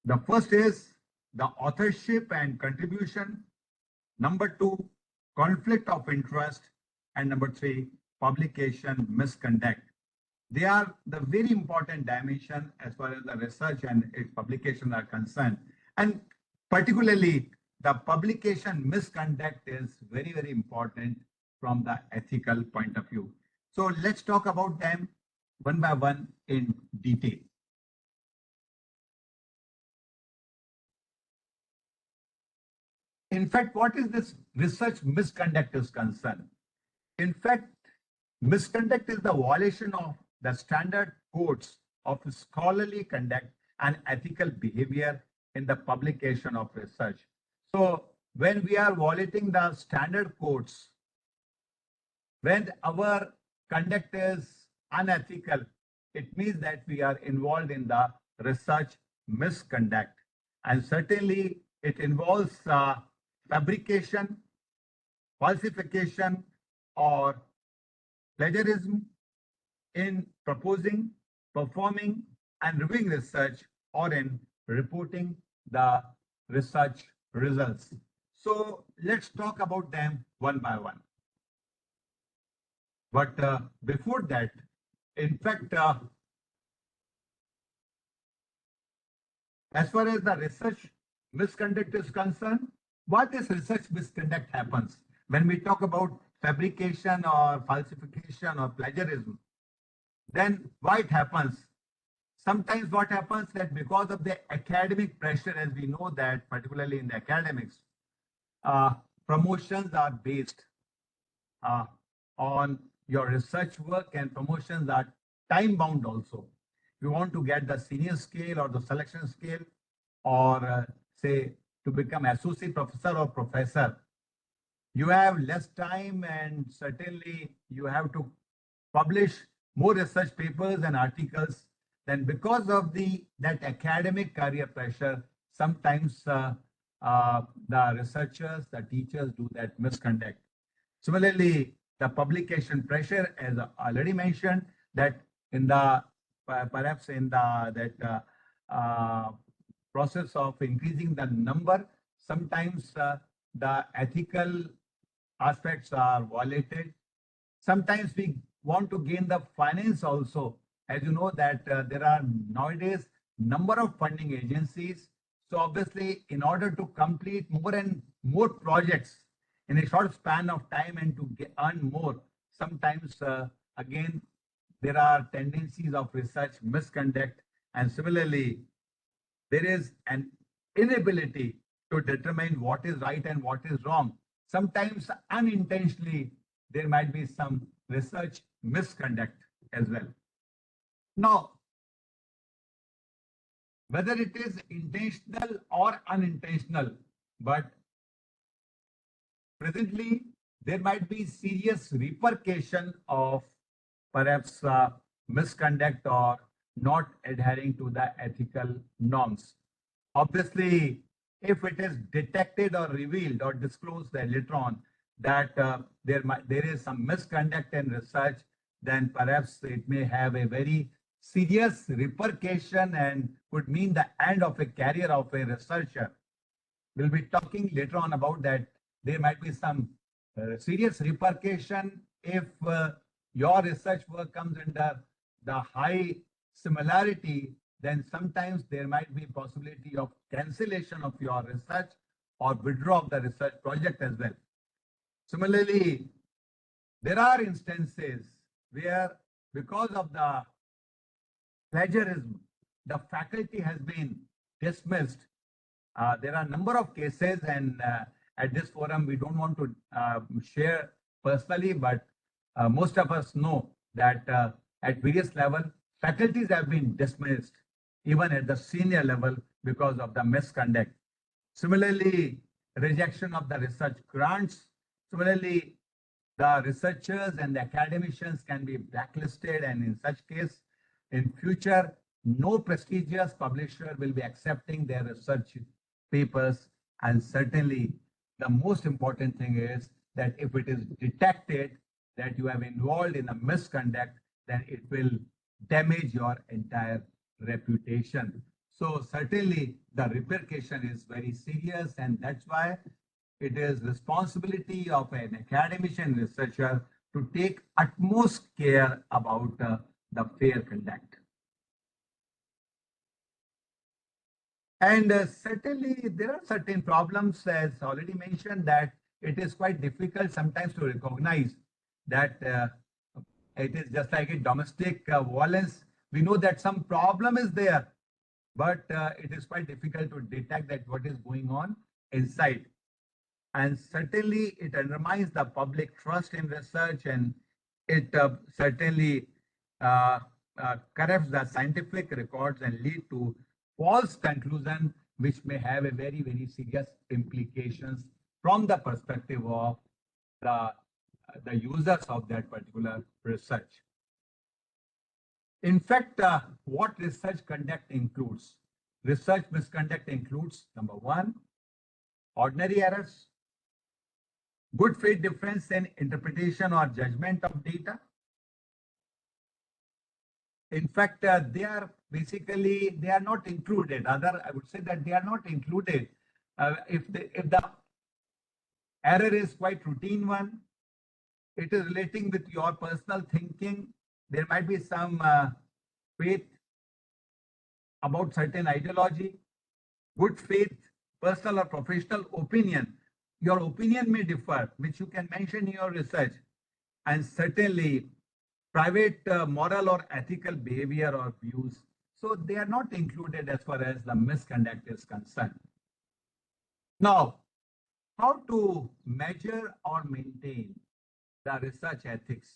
The first is the authorship and contribution. Number two, conflict of interest. And number three, publication misconduct. They are the very important dimension as far as the research and its publication are concerned. And particularly the publication misconduct is very, very important from the ethical point of view. So let's talk about them one by one in detail. In fact, what is this research misconduct is concerned? In fact, misconduct is the violation of the standard codes of scholarly conduct and ethical behavior in the publication of research. So when we are violating the standard codes, when our conduct is unethical, it means that we are involved in the research misconduct. And certainly it involves fabrication, falsification, or plagiarism in proposing, performing, and reviewing research or in reporting the research results. So let's talk about them one by one. But before that, in fact, as far as the research misconduct is concerned, what is research misconduct happens when we talk about fabrication or falsification or plagiarism? Then why it happens? Sometimes what happens that because of the academic pressure, as we know that particularly in the academics, promotions are based on your research work, and promotions are time bound also. You want to get the senior scale or the selection scale, or say to become associate professor or professor, you have less time, and certainly you have to publish more research papers and articles. Then because of that academic career pressure, sometimes the researchers, the teachers do that misconduct. Similarly, the publication pressure, as already mentioned, that in the perhaps in the process of increasing the number, sometimes the ethical aspects are violated. Sometimes we want to gain the finance also. As you know that there are nowadays number of funding agencies. So obviously, in order to complete more and more projects in a short span of time and to earn more, sometimes again there are tendencies of research misconduct, and similarly there is an inability to determine what is right and what is wrong. Sometimes unintentionally there might be some research misconduct as well. Now, whether it is intentional or unintentional, but presently there might be serious repercussion of perhaps misconduct or not adhering to the ethical norms. Obviously, if it is detected or revealed or disclosed later on that there is some misconduct in research, then perhaps it may have a very serious repercussion and could mean the end of a career of a researcher. We'll be talking later on about that. There might be some serious repercussion if your research work comes under the high similarity, then sometimes there might be possibility of cancellation of your research or withdraw of the research project as well. Similarly, there are instances where because of the plagiarism, the faculty has been dismissed. There are a number of cases, and at this forum, we don't want to share personally, but most of us know that at various levels, faculties have been dismissed, even at the senior level, because of the misconduct. Similarly, rejection of the research grants. Similarly, the researchers and the academicians can be blacklisted, and in such case, in future, no prestigious publisher will be accepting their research papers. And certainly, the most important thing is that if it is detected that you have involved in a misconduct, then it will damage your entire reputation. So certainly the repercussion is very serious, and that's why it is responsibility of an academician researcher to take utmost care about the fair conduct. And certainly there are certain problems, as already mentioned, that it is quite difficult sometimes to recognize that it is just like a domestic violence. We know that some problem is there, but it is quite difficult to detect that what is going on inside. And certainly it undermines the public trust in research, and it certainly corrupts the scientific records and lead to false conclusion, which may have a very, very serious implications from the perspective of the users of that particular research. In fact, what research conduct includes? Research misconduct includes, number one, ordinary errors, good faith difference in interpretation or judgment of data. In fact, they are not included. I would say that they are not included. If the error is quite routine one, it is relating with your personal thinking, there might be some faith about certain ideology, good faith, personal or professional opinion. Your opinion may differ, which you can mention in your research, and certainly private moral or ethical behavior or views. So they are not included as far as the misconduct is concerned. Now, how to measure or maintain the research ethics?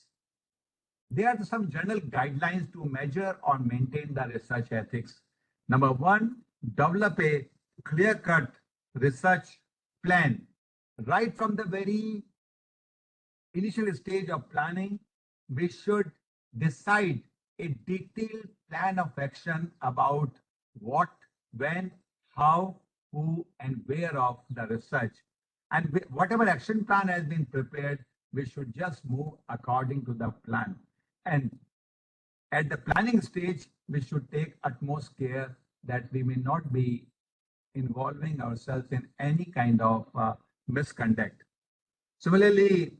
There are some general guidelines to measure or maintain the research ethics. Number one, develop a clear-cut research plan. Right from the very initial stage of planning, we should decide a detailed plan of action about what, when, how, who, and where of the research. And whatever action plan has been prepared, we should just move according to the plan. And at the planning stage, we should take utmost care that we may not be involving ourselves in any kind of misconduct. Similarly,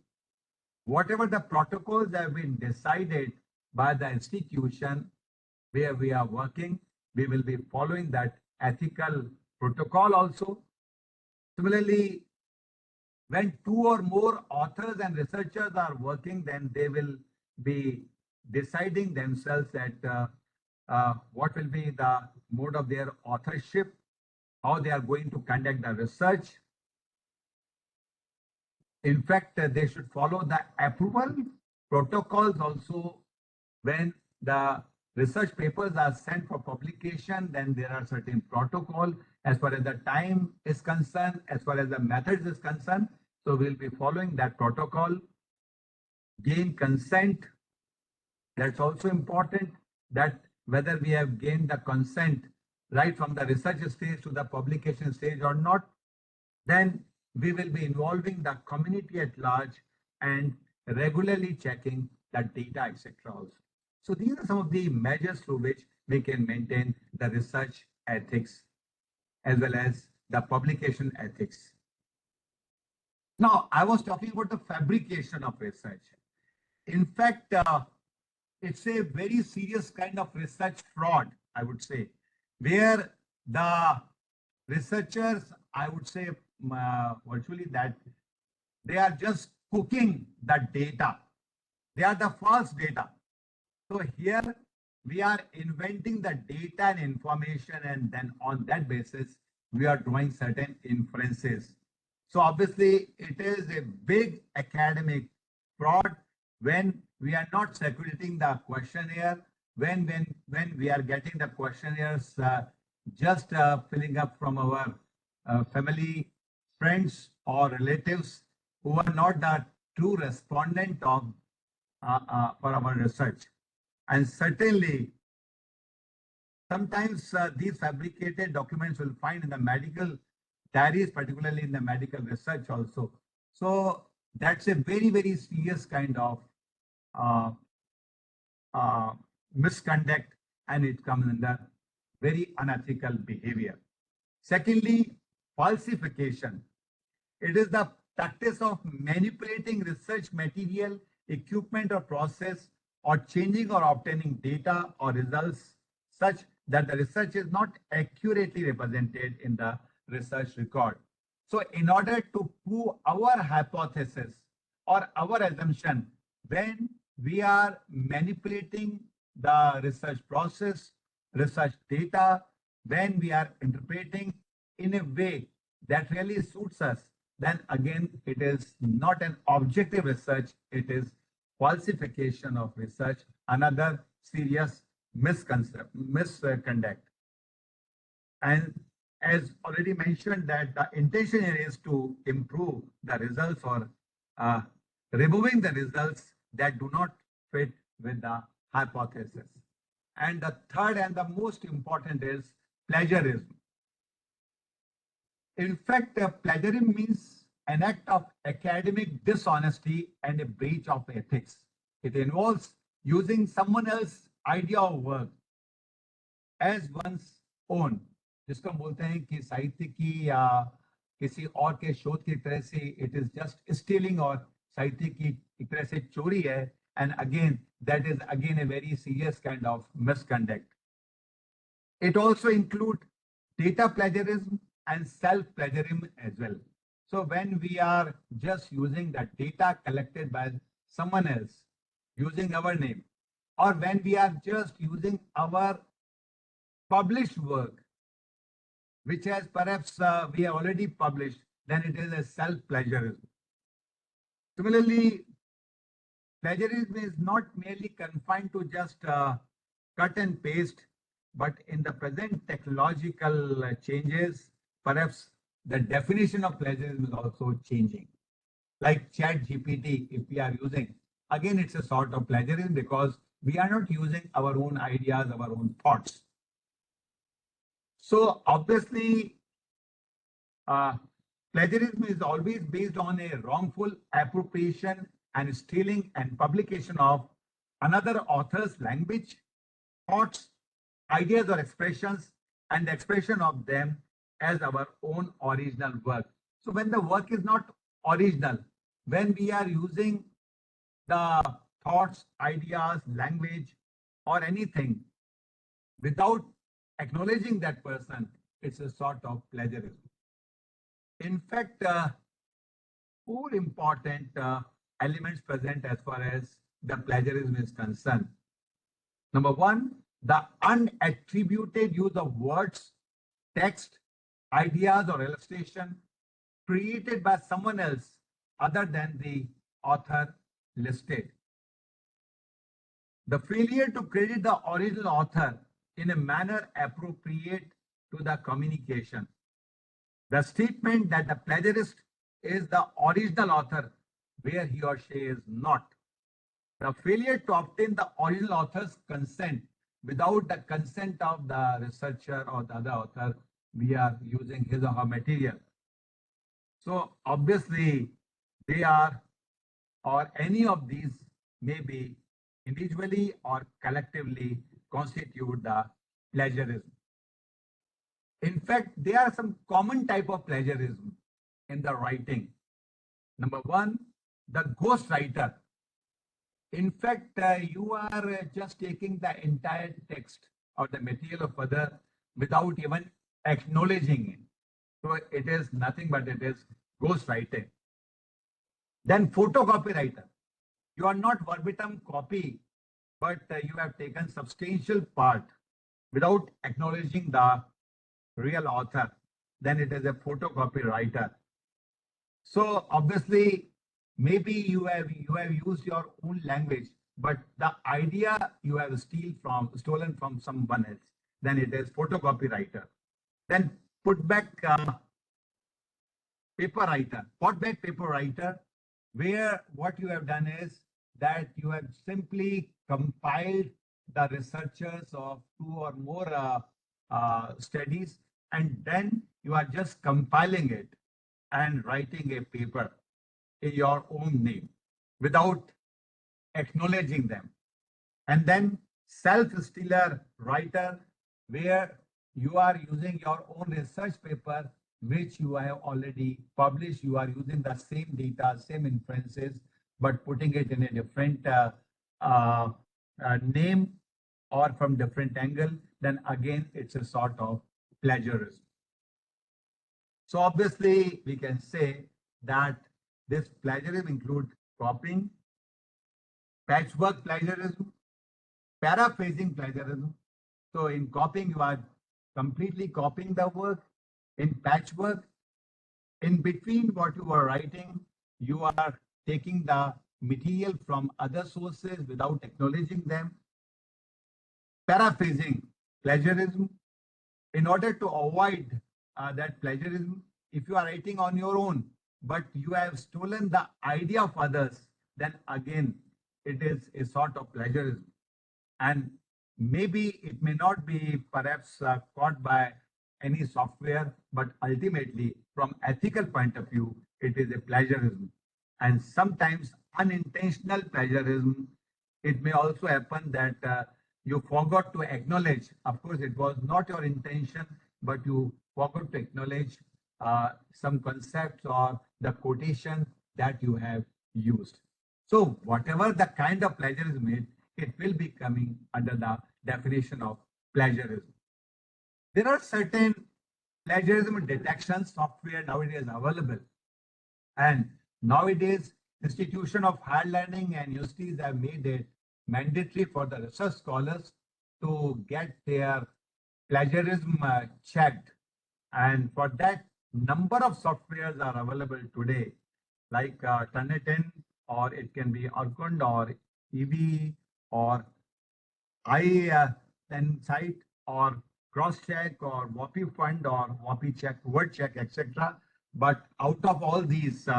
whatever the protocols have been decided by the institution where we are working, we will be following that ethical protocol also. Similarly, when two or more authors and researchers are working, then they will be deciding themselves that what will be the mode of their authorship, how they are going to conduct the research. In fact, they should follow the approval protocols also. When the research papers are sent for publication, then there are certain protocols as far as the time is concerned, as far as the methods is concerned. So we'll be following that protocol. Gain consent. That's also important, that whether we have gained the consent right from the research stage to the publication stage or not, then we will be involving the community at large and regularly checking the data, etc. also. So these are some of the measures through which we can maintain the research ethics as well as the publication ethics. Now, I was talking about the fabrication of research. In fact, it's a very serious kind of research fraud, I would say, where the researchers, I would say virtually that they are just cooking the data. They are the false data. So here we are inventing the data and information, and then on that basis, we are drawing certain inferences. So obviously, it is a big academic fraud when we are not circulating the questionnaire, when we are getting the questionnaires just filling up from our family, friends, or relatives who are not the true respondent of for our research. And certainly, sometimes these fabricated documents will find in the medical diaries, particularly in the medical research also. So that's a very, very serious kind of uh, misconduct, and it comes under very unethical behavior. Secondly, falsification. It is the practice of manipulating research material, equipment, or process, or changing or obtaining data or results such that the research is not accurately represented in the research record. So in order to prove our hypothesis or our assumption, when we are manipulating the research process, research data, when we are interpreting in a way that really suits us, then again, it is not an objective research, it is falsification of research, another serious misconduct. And as already mentioned, that the intention here is to improve the results or removing the results that do not fit with the hypothesis. And the third and the most important is plagiarism. In fact, plagiarism means an act of academic dishonesty and a breach of ethics. It involves using someone else's idea of work as one's own, जिसको हम बोलते हैं कि साहित्य की या किसी और के शोध की तरह से it is just stealing और साहित्य की एक तरह से चोरी है, and again that is again a very serious kind of misconduct. It also includes data plagiarism and self-plagiarism as well. So when we are just using the data collected by someone else, using our name, or when we are just using our published work, which has perhaps we have already published, then it is a self-plagiarism. Similarly, plagiarism is not merely confined to just cut and paste, but in the present technological changes, perhaps the definition of plagiarism is also changing. Like ChatGPT, if we are using, again, it's a sort of plagiarism because we are not using our own ideas, our own thoughts. So obviously, plagiarism is always based on a wrongful appropriation and stealing and publication of another author's language, thoughts, ideas or expressions, and the expression of them as our own original work. So when the work is not original, when we are using the thoughts, ideas, language, or anything without acknowledging that person, it's a sort of plagiarism. In fact, four important elements present as far as the plagiarism is concerned. Number one, the unattributed use of words, text, ideas, or illustration created by someone else other than the author listed. The failure to credit the original author in a manner appropriate to the communication. The statement that the plagiarist is the original author where he or she is not. The failure to obtain the original author's consent without the consent of the researcher or the other author, we are using his or her material. So obviously they are, or any of these may be individually or collectively constitute the plagiarism. In fact, there are some common type of plagiarism in the writing. Number one, the ghost writer. In fact, you are just taking the entire text or the material of other without even acknowledging it. So it is nothing but it is ghost writing. Then photocopy writer. You are not verbatim copy, but you have taken substantial part without acknowledging the real author, then it is a photocopy writer. So obviously, maybe you have used your own language, but the idea you have stolen from someone else. Then it is photocopy writer. Then put back paper writer, put back paper writer, where what you have done is that you have simply compiled the researchers of two or more studies, and then you are just compiling it and writing a paper in your own name without acknowledging them. And then self-stealer writer, where you are using your own research paper, which you have already published. You are using the same data, same inferences, but putting it in a different name or from different angle. Then again, it's a sort of plagiarism. So obviously, we can say that this plagiarism includes copying, patchwork plagiarism, paraphrasing plagiarism. So in copying, you are completely copying the work. In patchwork, in between what you are writing, you are taking the material from other sources without acknowledging them. Paraphrasing plagiarism. In order to avoid that plagiarism, if you are writing on your own, but you have stolen the idea of others, then again, it is a sort of plagiarism. And maybe it may not be perhaps caught by any software, but ultimately, from ethical point of view, it is a plagiarism. And sometimes unintentional plagiarism, it may also happen that you forgot to acknowledge. Of course, it was not your intention, but you forgot to acknowledge some concepts or the quotation that you have used. So whatever the kind of plagiarism it will be coming under the definition of plagiarism. There are certain plagiarism detection software nowadays available. And nowadays, institution of higher learning and universities have made it mandatory for the research scholars to get their plagiarism checked. And for that, number of softwares are available today, like Turnitin, or it can be Orkund or EV or iSite or CrossCheck or WAPI Fund or WAPI Check, WordCheck, etc. But out of all these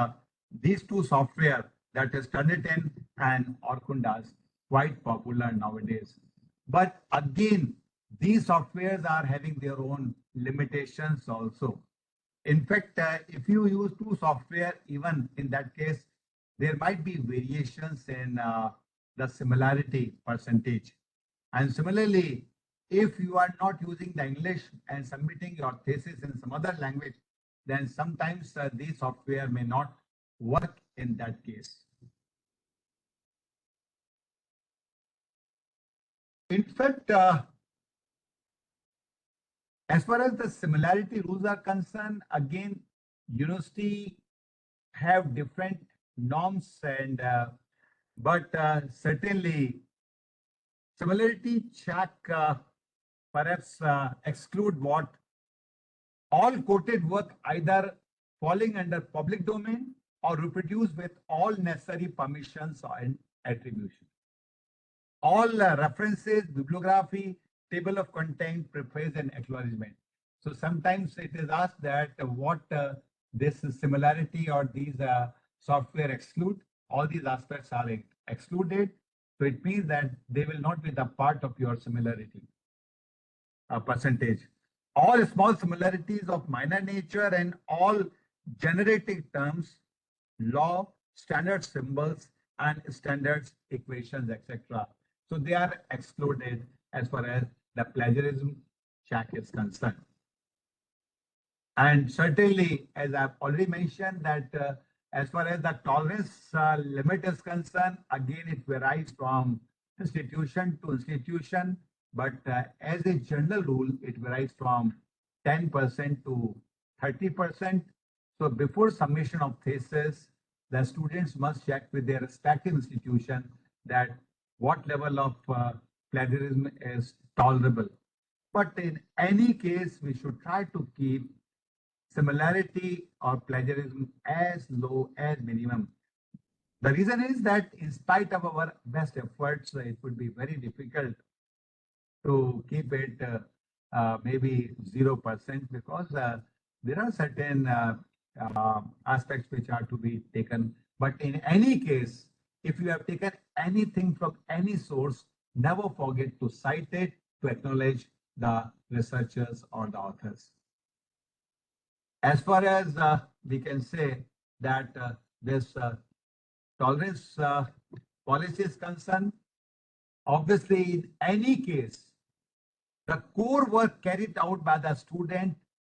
two software, that is Turnitin and Orkundas, quite popular nowadays. But again, these softwares are having their own limitations also. In fact, if you use two software, even in that case, there might be variations in the similarity percentage. And similarly, if you are not using the English and submitting your thesis in some other language, then sometimes these software may not work in that case. In fact, as far as the similarity rules are concerned, again, university have different norms, and but certainly similarity check perhaps exclude what all quoted work either falling under public domain or reproduced with all necessary permissions and attribution. All references, bibliography, table of content, preface, and acknowledgement. So sometimes it is asked that what this similarity or these software exclude. All these aspects are excluded. So it means that they will not be the part of your similarity percentage. All small similarities of minor nature and all generative terms, law, standard symbols, and standards equations, etc. So they are excluded as far as the plagiarism check is concerned. And certainly, as I've already mentioned, that as far as the tolerance limit is concerned, again, it varies from institution to institution. But as a general rule, it varies from 10% to 30%. So before submission of thesis, the students must check with their respective institution that what level of plagiarism is tolerable. But in any case, we should try to keep similarity or plagiarism as low as minimum. The reason is that in spite of our best efforts, it would be very difficult to keep it maybe 0% because there are certain aspects which are to be taken. But in any case, if you have taken anything from any source, never forget to cite it to acknowledge the researchers or the authors. As far as we can say that this tolerance policy is concerned, obviously, in any case, the core work carried out by the student,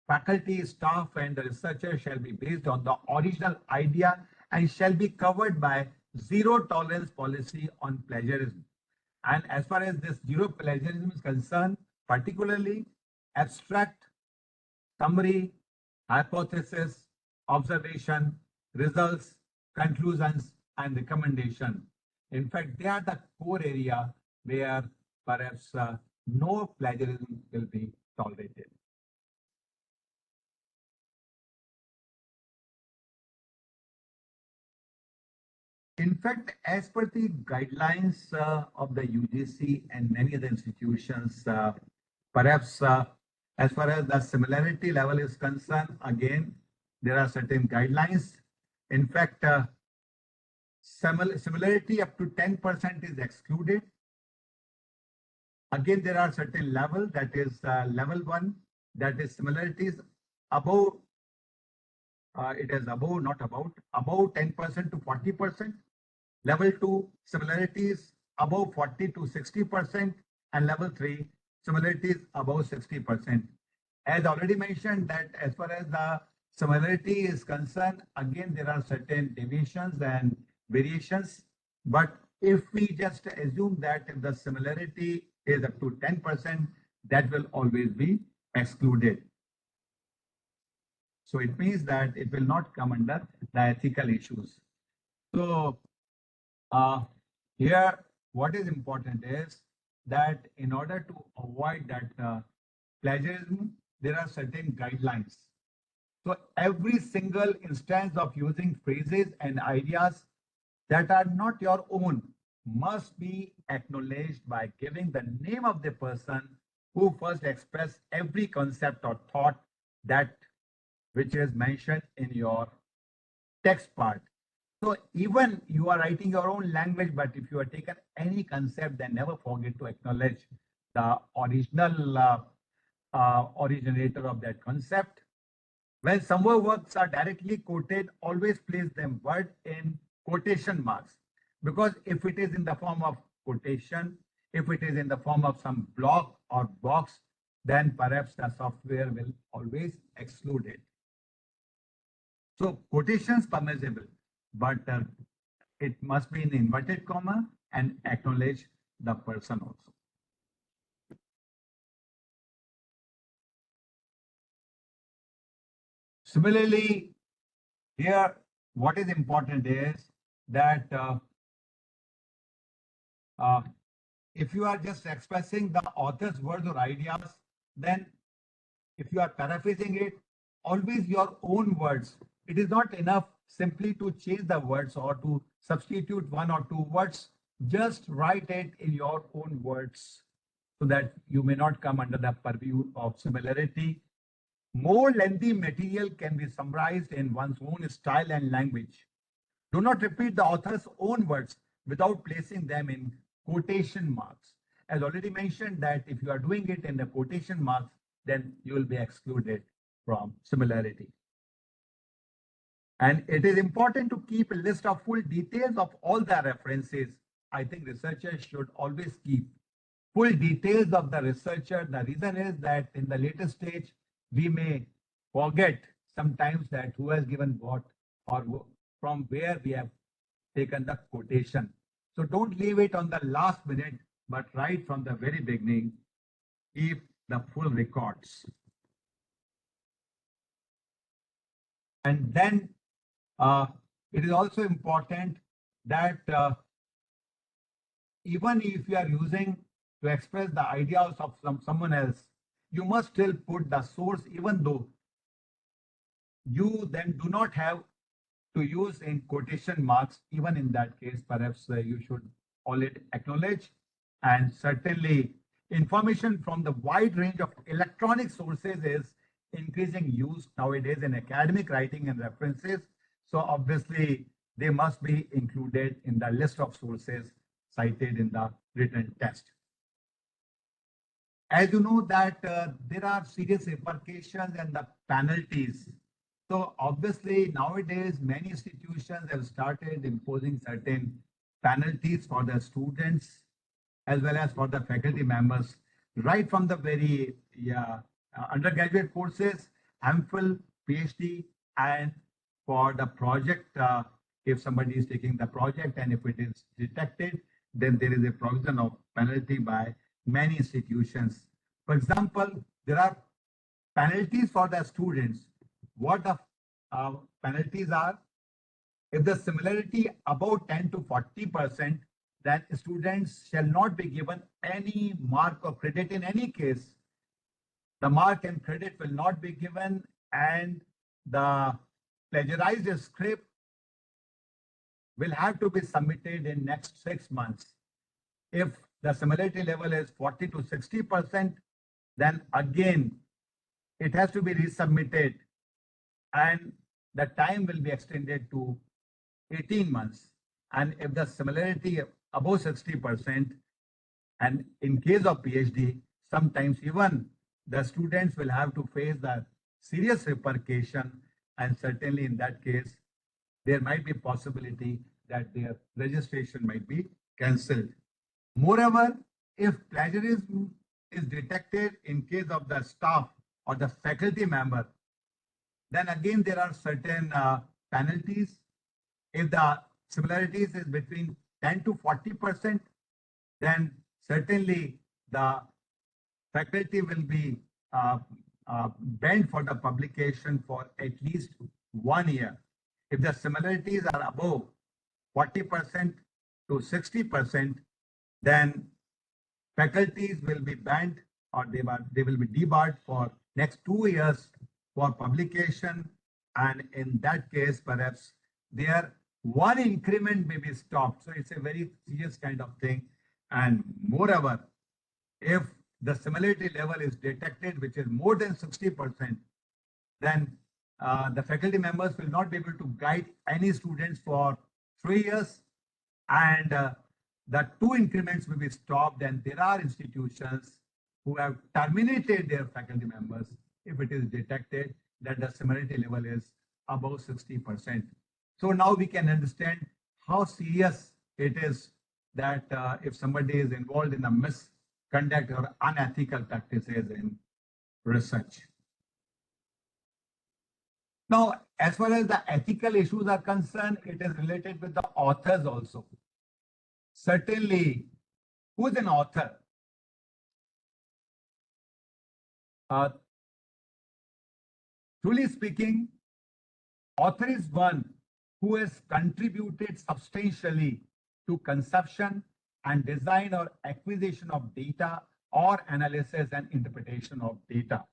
faculty, staff, and the researcher shall be based on the original idea and shall be covered by zero tolerance policy on plagiarism. And as far as this zero plagiarism is concerned, particularly abstract, summary, hypothesis, observation, results, conclusions, and recommendation. In fact, they are the core area where perhaps no plagiarism will be tolerated. In fact, as per the guidelines of the UGC and many other institutions, perhaps as far as the similarity level is concerned, again, there are certain guidelines. In fact, similarity up to 10% is excluded. Again, there are certain level, that is level 1, that is similarities above, it is above, not about, above 10% to 40%. Level 2, similarities above 40 to 60%. And level 3, similarities above 60%. As already mentioned, that as far as the similarity is concerned, again, there are certain deviations and variations. But if we just assume that if the similarity is up to 10%, that will always be excluded. So it means that it will not come under the ethical issues. So here, what is important is that in order to avoid that plagiarism, there are certain guidelines. So every single instance of using phrases and ideas that are not your own must be acknowledged by giving the name of the person who first expressed every concept or thought that which is mentioned in your text part. So even you are writing your own language, but if you have taken any concept, then never forget to acknowledge the original originator of that concept. When some works are directly quoted, always place them word in quotation marks. Because if it is in the form of quotation, if it is in the form of some block or box, then perhaps the software will always exclude it. So quotations permissible, but it must be in inverted comma and acknowledge the person also. Similarly, here what is important is that if you are just expressing the author's words or ideas, then if you are paraphrasing it, always your own words. It is not enough simply to change the words or to substitute one or two words. Just write it in your own words so that you may not come under the purview of similarity. More lengthy material can be summarized in one's own style and language. Do not repeat the author's own words without placing them in quotation marks. As already mentioned, that if you are doing it in the quotation marks, then you will be excluded from similarity. And it is important to keep a list of full details of all the references. I think researchers should always keep full details of the researcher. The reason is that in the later stage, we may forget sometimes that who has given what or from where we have taken the quotation. So don't leave it on the last minute, but right from the very beginning, keep the full records. And then it is also important that even if you are using to express the ideas of someone else, you must still put the source, even though you then do not have to use in quotation marks. Even in that case, perhaps you should already acknowledge. And certainly, information from the wide range of electronic sources is increasing use nowadays in academic writing and references. So obviously, they must be included in the list of sources cited in the written test. As you know that there are serious repercussions and the penalties. So obviously nowadays many institutions have started imposing certain penalties for the students as well as for the faculty members, right from the very undergraduate courses, MPhil, PhD, and for the project, if somebody is taking the project and if it is detected, then there is a provision of penalty by many institutions. For example, there are penalties for the students. What the penalties are? If the similarity above 10 to 40%, then students shall not be given any mark or credit in any case. The mark and credit will not be given, and the plagiarized script will have to be submitted in next 6 months. If the similarity level is 40 to 60%, then again, it has to be resubmitted and the time will be extended to 18 months. And if the similarity above 60%, and in case of PhD, sometimes even the students will have to face the serious repercussion, and certainly in that case, there might be possibility that their registration might be cancelled. Moreover, if plagiarism is detected in case of the staff or the faculty member, then again there are certain penalties. If the similarities is between 10 to 40%, then certainly the faculty will be banned for the publication for at least 1 year. If the similarities are above 40% to 60%, then faculties will be banned or they will be debarred for next 2 years for publication. And in that case, perhaps their one increment may be stopped. So it's a very serious kind of thing. And moreover, if the similarity level is detected, which is more than 60%, then the faculty members will not be able to guide any students for 3 years, and the 2 increments will be stopped. And there are institutions who have terminated their faculty members if it is detected that the similarity level is above 60%. So now we can understand how serious it is that if somebody is involved in a misconduct or unethical practices in research. Now, as far as the ethical issues are concerned, it is related with the authors also. Certainly, who is an author? Truly speaking, author is one who has contributed substantially to conception and design or acquisition of data or analysis and interpretation of data,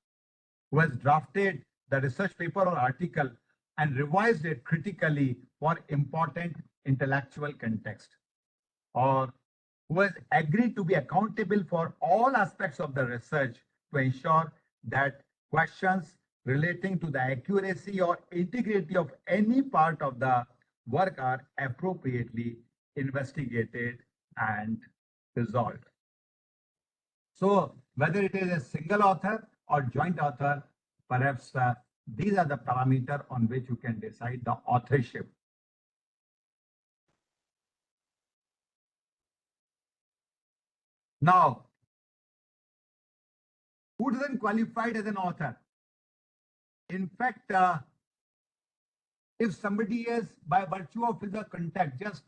who has drafted the research paper or article and revised it critically for important intellectual context, or who has agreed to be accountable for all aspects of the research to ensure that questions relating to the accuracy or integrity of any part of the work are appropriately investigated and resolved. So whether it is a single author or joint author, perhaps these are the parameters on which you can decide the authorship. Now, who doesn't qualify as an author? In fact, if somebody is, by virtue of his contact, just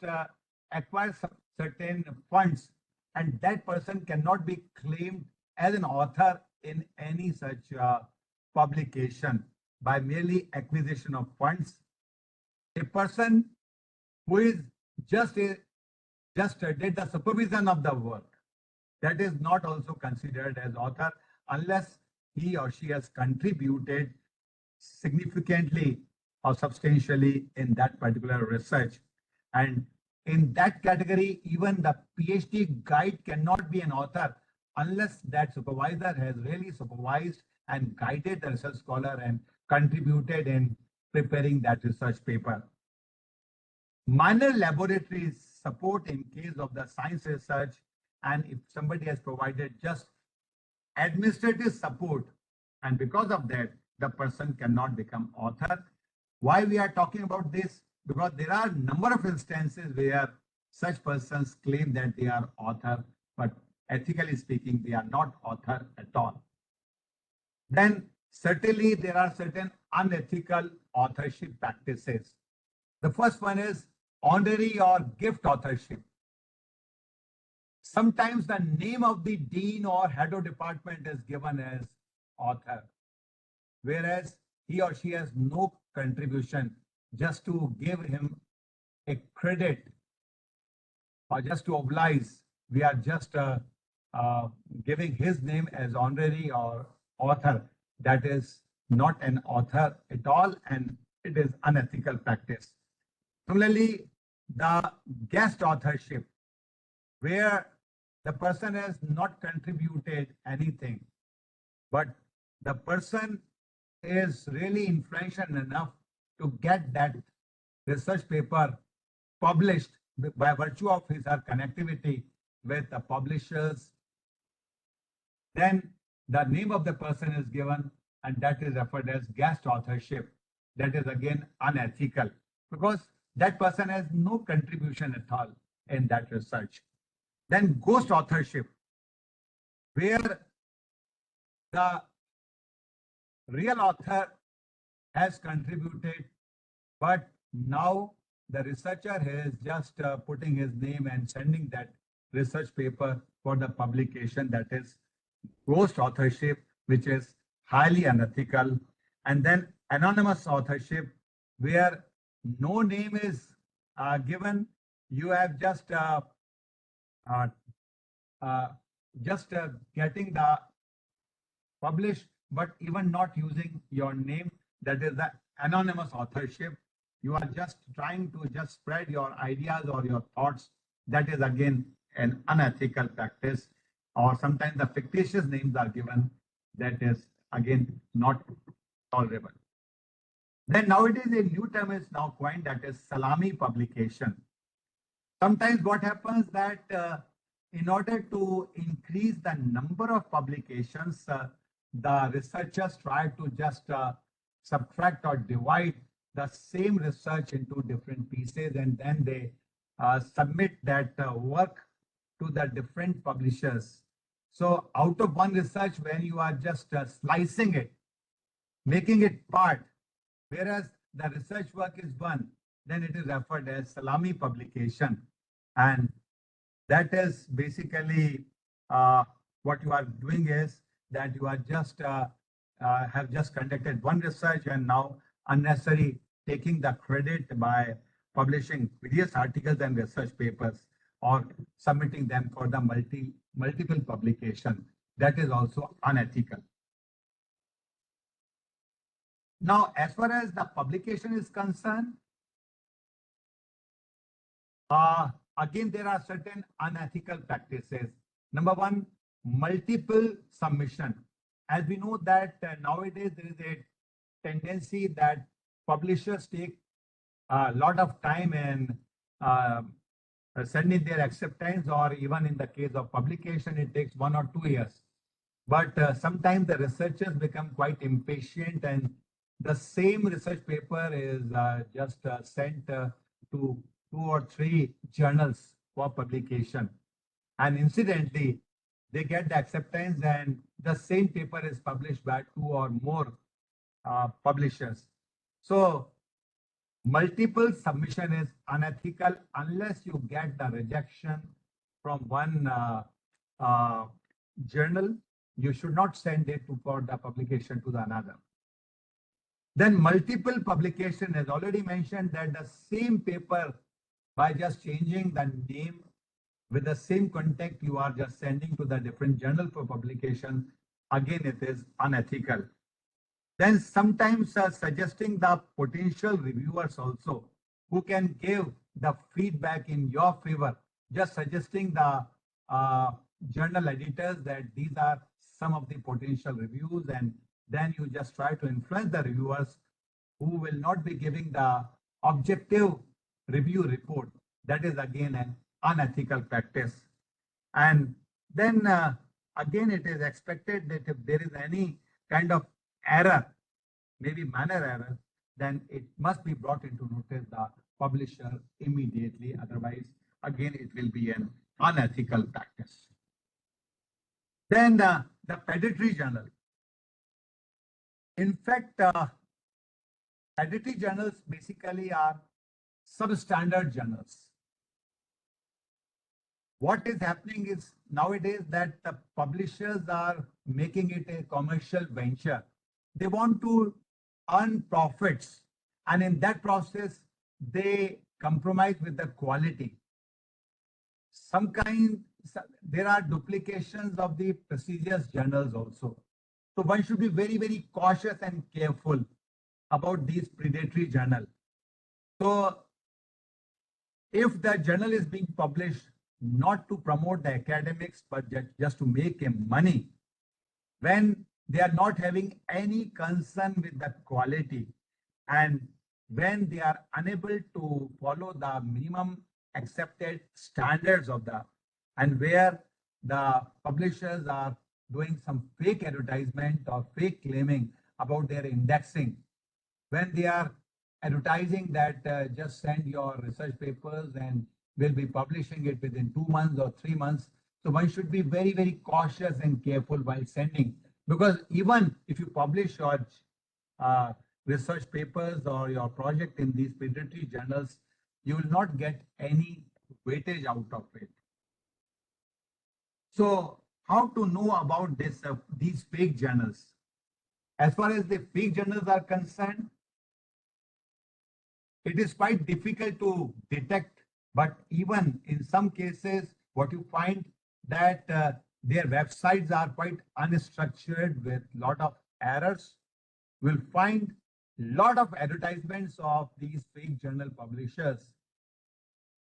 acquires certain funds, and that person cannot be claimed as an author in any such publication by merely acquisition of funds. A person who is just a just did the supervision of the work. That is not also considered as author unless he or she has contributed significantly or substantially in that particular research. And in that category, even the PhD guide cannot be an author unless that supervisor has really supervised and guided the research scholar and contributed in preparing that research paper. Minor laboratories support in case of the science research, and if somebody has provided just administrative support, and because of that, the person cannot become author. Why we are talking about this? Because there are a number of instances where such persons claim that they are author, but ethically speaking, they are not author at all. Then certainly there are certain unethical authorship practices. The first one is honorary or gift authorship. Sometimes the name of the dean or head of department is given as author, whereas he or she has no contribution, just to give him a credit or just to oblige. We are just giving his name as honorary or author. That is not an author at all, and it is unethical practice. Similarly, the guest authorship, where the person has not contributed anything, but the person is really influential enough to get that research paper published by virtue of his or her connectivity with the publishers. Then the name of the person is given, and that is referred as guest authorship. That is again unethical because that person has no contribution at all in that research. Then ghost authorship, where the real author has contributed, but now the researcher is just putting his name and sending that research paper for the publication. That is ghost authorship, which is highly unethical. And then anonymous authorship, where no name is given. You have just getting the published, but even not using your name. That is the anonymous authorship. You are just trying to just spread your ideas or your thoughts. That is again an unethical practice. Or sometimes the fictitious names are given. That is again not tolerable. Then nowadays a new term is now coined, that is salami publication. Sometimes what happens that in order to increase the number of publications, the researchers try to just subtract or divide the same research into different pieces, and then they submit that work to the different publishers. So out of one research, when you are just slicing it, making it part, whereas the research work is one, then it is referred as salami publication. And that is basically what you are doing is that you are just have just conducted one research and now unnecessary taking the credit by publishing various articles and research papers or submitting them for the multiple publication. That is also unethical. Now, as far as the publication is concerned, again, there are certain unethical practices. Number one, multiple submission. As we know that nowadays there is a tendency that publishers take a lot of time in sending their acceptance, or even in the case of publication, it takes 1 or 2 years. But sometimes the researchers become quite impatient, and the same research paper is just sent to 2 or 3 journals for publication. And incidentally, they get the acceptance and the same paper is published by 2 or more publishers. So multiple submission is unethical unless you get the rejection from one journal. You should not send it for the publication to the another. Then multiple publication, as already mentioned, that the same paper, by just changing the name with the same content you are just sending to the different journal for publication, again, it is unethical. Then sometimes suggesting the potential reviewers also who can give the feedback in your favor, just suggesting the journal editors that these are some of the potential reviews, and then you just try to influence the reviewers who will not be giving the objective review report. That is again an unethical practice. And then again, it is expected that if there is any kind of error, maybe minor error, then it must be brought into notice the publisher immediately. Otherwise, again, it will be an unethical practice. Then the pedantry journal. In fact, pedantry journals basically are substandard journals. What is happening is nowadays that the publishers are making it a commercial venture. They want to earn profits, and in that process, they compromise with the quality. There are duplications of the prestigious journals also. So one should be very, very cautious and careful about these predatory journals. So if the journal is being published not to promote the academics, but just to make money, when they are not having any concern with the quality, and when they are unable to follow the minimum accepted standards of and where the publishers are doing some fake advertisement or fake claiming about their indexing, when they are advertising that just send your research papers and we'll be publishing it within 2 months or 3 months. So one should be very, very cautious and careful while sending, because even if you publish your research papers or your project in these predatory journals, you will not get any weightage out of it. So how to know about these fake journals? As far as the fake journals are concerned, it is quite difficult to detect, but even in some cases, what you find that their websites are quite unstructured with lot of errors. We'll find lot of advertisements of these fake journal publishers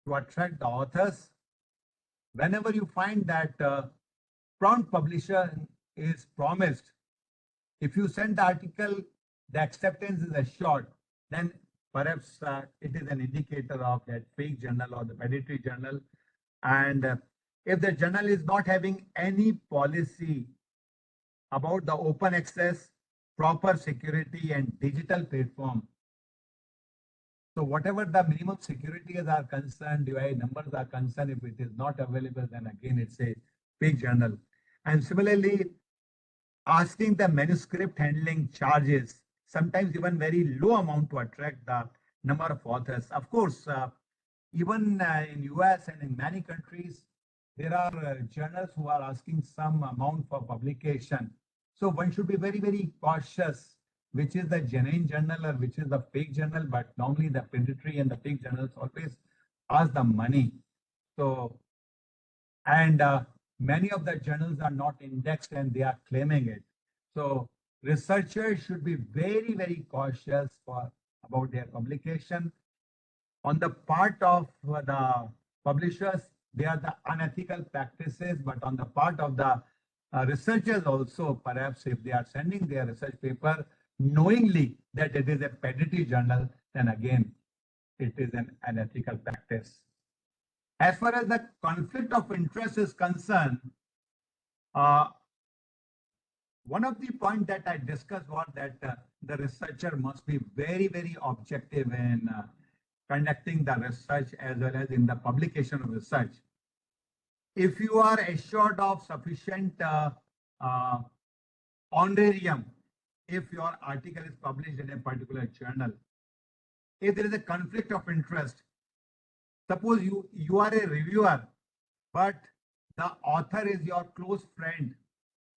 to attract the authors. Whenever you find that prompt publisher is promised, if you send the article, the acceptance is assured, then perhaps it is an indicator of that fake journal or the predatory journal. And if the journal is not having any policy about the open access, proper security and digital platform, so whatever the minimum securities are concerned, UI numbers are concerned, if it is not available, then again it's a fake journal. And similarly, asking the manuscript handling charges, sometimes even very low amount to attract the number of authors. Of course, even in US and in many countries, there are journals who are asking some amount for publication. So one should be very, very cautious which is the genuine journal or which is the fake journal, but normally the predatory and the fake journals always ask the money. So, and many of the journals are not indexed and they are claiming it. So researchers should be very, very cautious about their publication. On the part of the publishers, they are the unethical practices, but on the part of the researchers also, perhaps if they are sending their research paper knowingly that it is a predatory journal, then again, it is an unethical practice. As far as the conflict of interest is concerned, one of the points that I discussed was that the researcher must be very, very objective in conducting the research as well as in the publication of research. If you are assured of sufficient honorarium, if your article is published in a particular journal, if there is a conflict of interest, suppose you are a reviewer, but the author is your close friend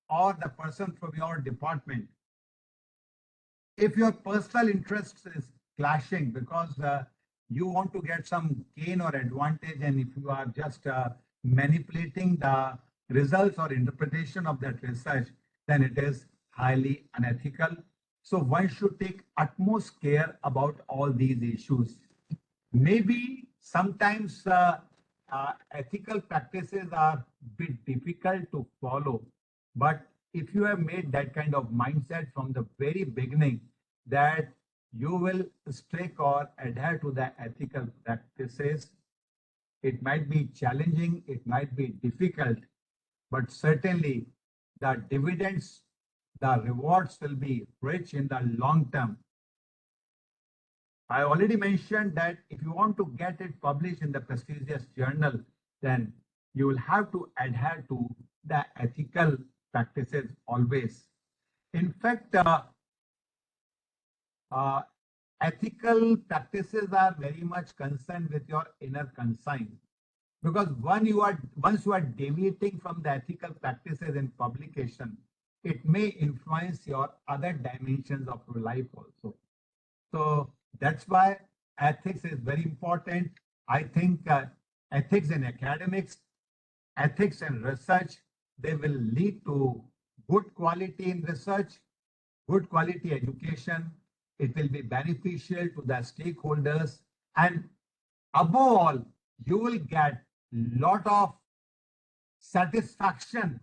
or the person from your department. If your personal interest is clashing because you want to get some gain or advantage, and if you are just manipulating the results or interpretation of that research, then it is highly unethical. So one should take utmost care about all these issues. Maybe sometimes ethical practices are a bit difficult to follow, but if you have made that kind of mindset from the very beginning that you will stick or adhere to the ethical practices, it might be challenging, it might be difficult, but certainly the dividends, the rewards will be rich in the long term. I already mentioned that if you want to get it published in the prestigious journal, then you will have to adhere to the ethical practices always. In fact, ethical practices are very much concerned with your inner conscience, because once you are deviating from the ethical practices in publication, it may influence your other dimensions of your life also. So that's why ethics is very important. I think ethics in academics, ethics in research, they will lead to good quality in research, good quality education. It will be beneficial to the stakeholders, and above all, you will get lot of satisfaction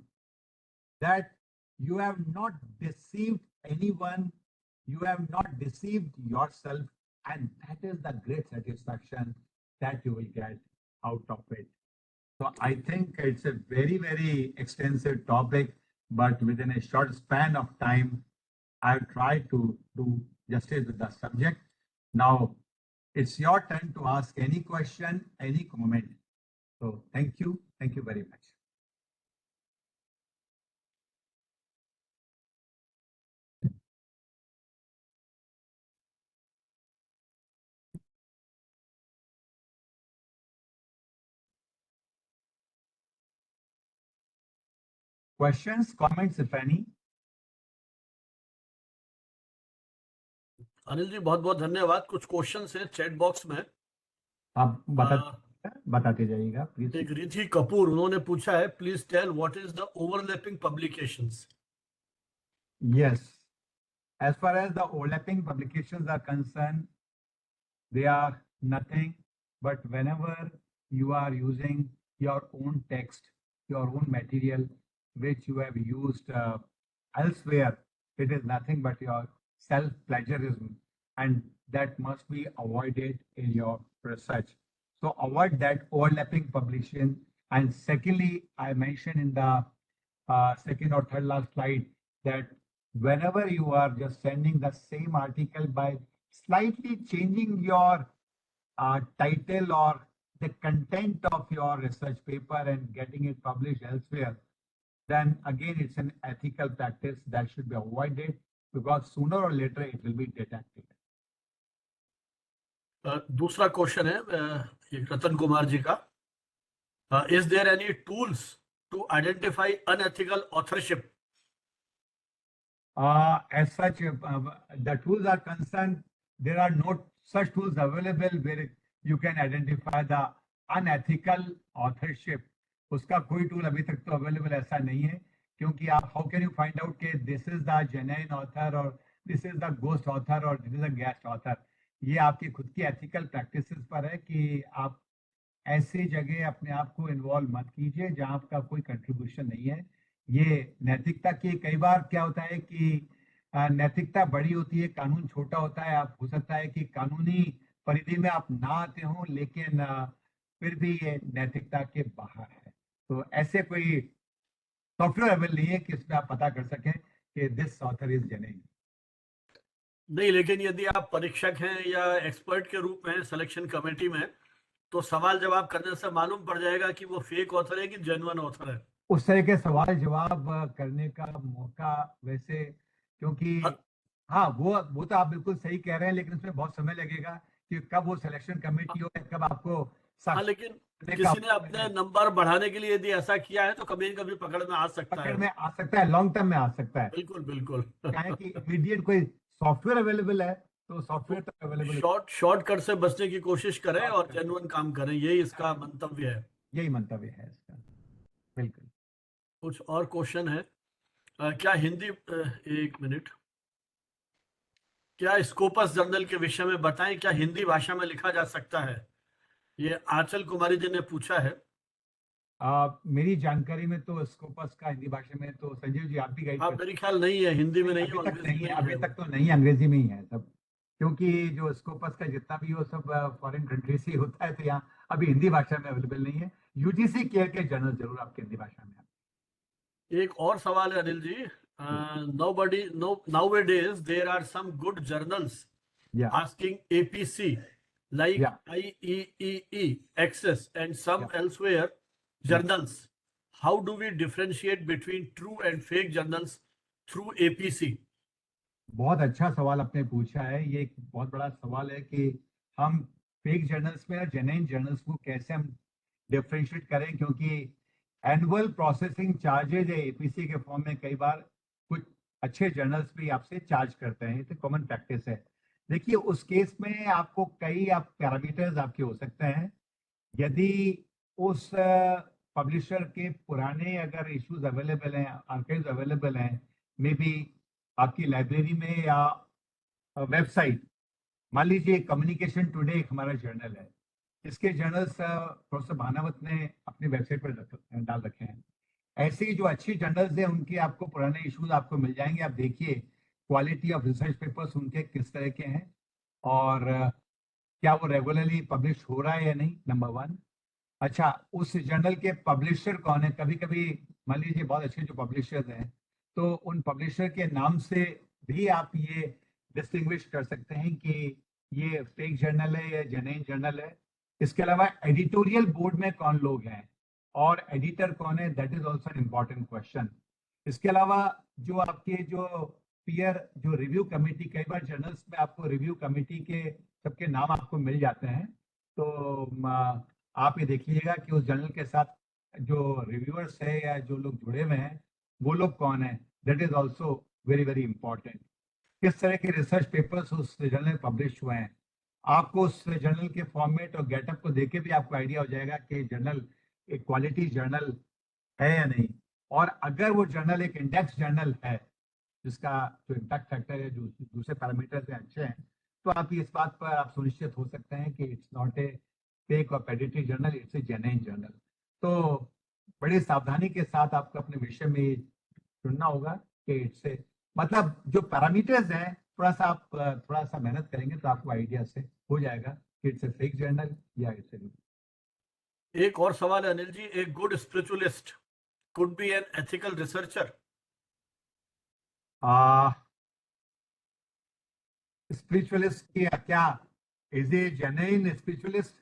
that you have not deceived anyone, you have not deceived yourself, and that is the great satisfaction that you will get out of it. So I think it's a very, very extensive topic, but within a short span of time, I've tried to do justice with the subject. Now it's your turn to ask any question, any comment. So thank you very much. Questions, comments, if any? Anil ji बहुत बहुत धन्यवाद। कुछ questions हैं chat box में। आप बताते जाइएगा please. एक रिधि कपूर, उन्होंने पूछा है, please tell what is the overlapping publications. Yes, as far as the overlapping publications are concerned, they are nothing but whenever you are using your own text, your own material, which you have used elsewhere, it is nothing but your self-plagiarism, and that must be avoided in your research. So avoid that overlapping publication. And secondly, I mentioned in the second or third last slide that whenever you are just sending the same article by slightly changing your title or the content of your research paper and getting it published elsewhere, then again it's an ethical practice that should be avoided, because sooner or later it will be detected. दूसरा question है रतन कुमार जी का, is there any tools to identify unethical authorship? As such, the tools are concerned, there are no such tools available where you can identify the unethical authorship. उसका कोई tool अभी तक तो available ऐसा नहीं है, क्योंकि आप how can you find out कि this is the genuine author or this is the ghost author or this is the guest author? ये आपकी खुद की एथिकल प्रैक्टिसेस पर है कि आप ऐसी जगह अपने आप को इन्वॉल्व मत कीजिए जहां आपका कोई कंट्रीब्यूशन नहीं है। ये नैतिकता की, कई बार क्या होता है कि नैतिकता बड़ी होती है, कानून छोटा होता है। आप हो सकता है कि कानूनी परिधि में आप ना आते हो, लेकिन फिर भी ये नैतिकता के बाहर है। तो ऐसे कोई सॉफ्टवेयर अवेलेबल नहीं है कि इसमें आप पता कर सकें कि दिस ऑथर इज जेन्युइन। नहीं, लेकिन यदि आप परीक्षक हैं या एक्सपर्ट के रूप में सिलेक्शन कमेटी में, तो सवाल जवाब करने से मालूम पड़ जाएगा कि वो फेक ऑथर है कि जेन्युइन ऑथर है। उस तरह के सवाल जवाब करने का मौका वैसे, क्योंकि हाँ वो तो आप बिल्कुल सही कह रहे हैं, लेकिन उसमें बहुत समय लगेगा कि कब वो सिलेक्शन कमेटी हो, कब आपको हाँ, लेकिन किसी ने अपने नंबर बढ़ाने के लिए यदि ऐसा किया है तो कभी न कभी पकड़ में आ सकता है। पकड़ में आ सकता है, लॉन्ग टर्म में आ सकता है। बिल्कुल बिल्कुल। क्या है कि इमीडिएट कोई सॉफ्टवेयर अवेलेबल है तो सॉफ्टवेयर तक अवेलेबल, शॉर्टकट से बचने की कोशिश करें और जेन्युइन काम करें, यही इसका मंतव्य है। यही मंतव्य है इसका। बिल्कुल। कुछ और क्वेश्चन है? क्या हिंदी एक मिनट, क्या स्कोपस जर्नल के विषय में बताएं, क्या हिंदी भाषा में लिखा जा सकता है? ये आंचल कुमारी जी ने पूछा है। मेरी जानकारी में तो स्कोपस का हिंदी भाषा में तो संजीव जी आप भी गाइड कर मेरी ख्याल नहीं है, हिंदी में नहीं है, अभी तक अंग्रेजी नहीं में है, ही अभी है वो। तक तो नहीं है, अंग्रेजी में ही है सब। क्योंकि जो स्कोपस का जितना भी वो सब फॉरेन कंट्री से ही होता है, तो यहाँ अभी हिंदी भाषा में अवेलेबल नहीं है। यूजीसी केयर के जर्नल जरूर आपके हिंदी भाषा में एक और सवाल है अनिल जी। nowadays there are some good journals या asking APC like या IEEE access and some या elsewhere या journals. How do we differentiate between true and fake journals through APC? बहुत अच्छा सवाल आपने पूछा है। ये एक बहुत बड़ा सवाल है कि हम फेक जर्नल्स में और जेन्युइन जर्नल्स को कैसे हम डिफरेंशिएट करें, क्योंकि एनुअल प्रोसेसिंग चार्जेज है एपीसी के फॉर्म में कई बार कुछ अच्छे जर्नल्स भी आपसे चार्ज करते हैं, ये तो कॉमन प्रैक्टिस है। देखिए उस केस में आपको कई आप पैरामीटर्स आपके हो सकते हैं। यदि उस पब्लिशर के पुराने अगर इश्यूज अवेलेबल हैं, आर्काइव्स अवेलेबल हैं, मे बी आपकी लाइब्रेरी में या वेबसाइट, मान लीजिए कम्युनिकेशन टुडे एक हमारा जर्नल है, इसके जर्नल्स प्रोफेसर भानावत ने अपनी वेबसाइट पर डाल रखे हैं। ऐसे ही जो अच्छी जर्नल्स हैं उनके आपको पुराने इश्यूज आपको मिल जाएंगे। आप देखिए क्वालिटी ऑफ रिसर्च पेपर्स उनके किस तरह के हैं और क्या वो रेगुलरली पब्लिश हो रहा है या नहीं, नंबर वन। अच्छा, उस जर्नल के पब्लिशर कौन है? कभी कभी मान लीजिए बहुत अच्छे जो पब्लिशर्स हैं, तो उन पब्लिशर के नाम से भी आप ये डिस्टिंग्विश कर सकते हैं कि ये फेक जर्नल है या जेन्युइन जर्नल है। इसके अलावा एडिटोरियल बोर्ड में कौन लोग हैं और एडिटर कौन है, that is also an important question. इसके अलावा जो आपके जो पीयर जो रिव्यू कमेटी, कई बार जर्नल्स में आपको रिव्यू कमेटी के सबके नाम आपको मिल जाते हैं, तो आप ये देख लीजिएगा कि उस जर्नल के साथ जो रिव्यूअर्स है या जो लोग जुड़े हुए हैं वो लोग कौन है, that is also very very important. किस तरह के रिसर्च पेपर्स उस जर्नल में पब्लिश हुए हैं, आपको उस जर्नल के फॉर्मेट और गेटअप को देख के भी आपको आइडिया हो जाएगा कि जर्नल एक क्वालिटी जर्नल है या नहीं। और अगर वो जर्नल एक इंडेक्स जर्नल है जिसका जो इम्पैक्ट फैक्टर है, जो दूसरे पैरामीटर्स हैं अच्छे हैं, तो आप इस बात पर आप सुनिश्चित हो सकते हैं कि it's not a fake or predatory journal, it's a genuine journal. तो बड़ी सावधानी के साथ आपको अपने विषय में चुनना होगा कि इट्स मतलब जो पैरामीटर्स हैं, थोड़ा सा आप थोड़ा सा मेहनत करेंगे तो आपको आइडिया से हो जाएगा कि इट्स ए फेक जर्नल या इट्स ए। एक और सवाल है Anil ji, a good spiritualist could be an ethical researcher? Spiritualist की क्या, is a genuine spiritualist?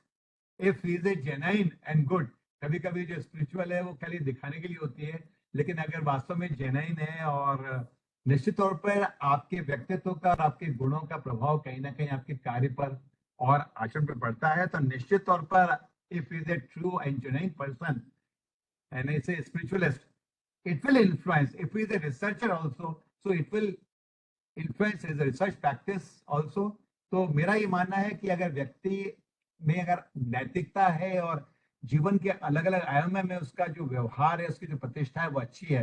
If is a genuine and good, कभी कभी जो स्पिरिचुअल है वो खाली दिखाने के लिए होती है, लेकिन अगर वास्तव में जेन्युइन है और निश्चित तौर पर आपके व्यक्तित्व का और आपके गुणों का प्रभाव कहीं ना कहीं आपके कार्य पर और आचरण पर पड़ता है, तो निश्चित तौर पर if is A true and genuine person and is a spiritualist, it will influence. If he is a researcher also, so it will influence his research practice also. तो मेरा ये मानना है कि अगर व्यक्ति में अगर नैतिकता है और जीवन के अलग अलग आयामों में उसका जो व्यवहार है, उसकी जो प्रतिष्ठा है वो अच्छी है,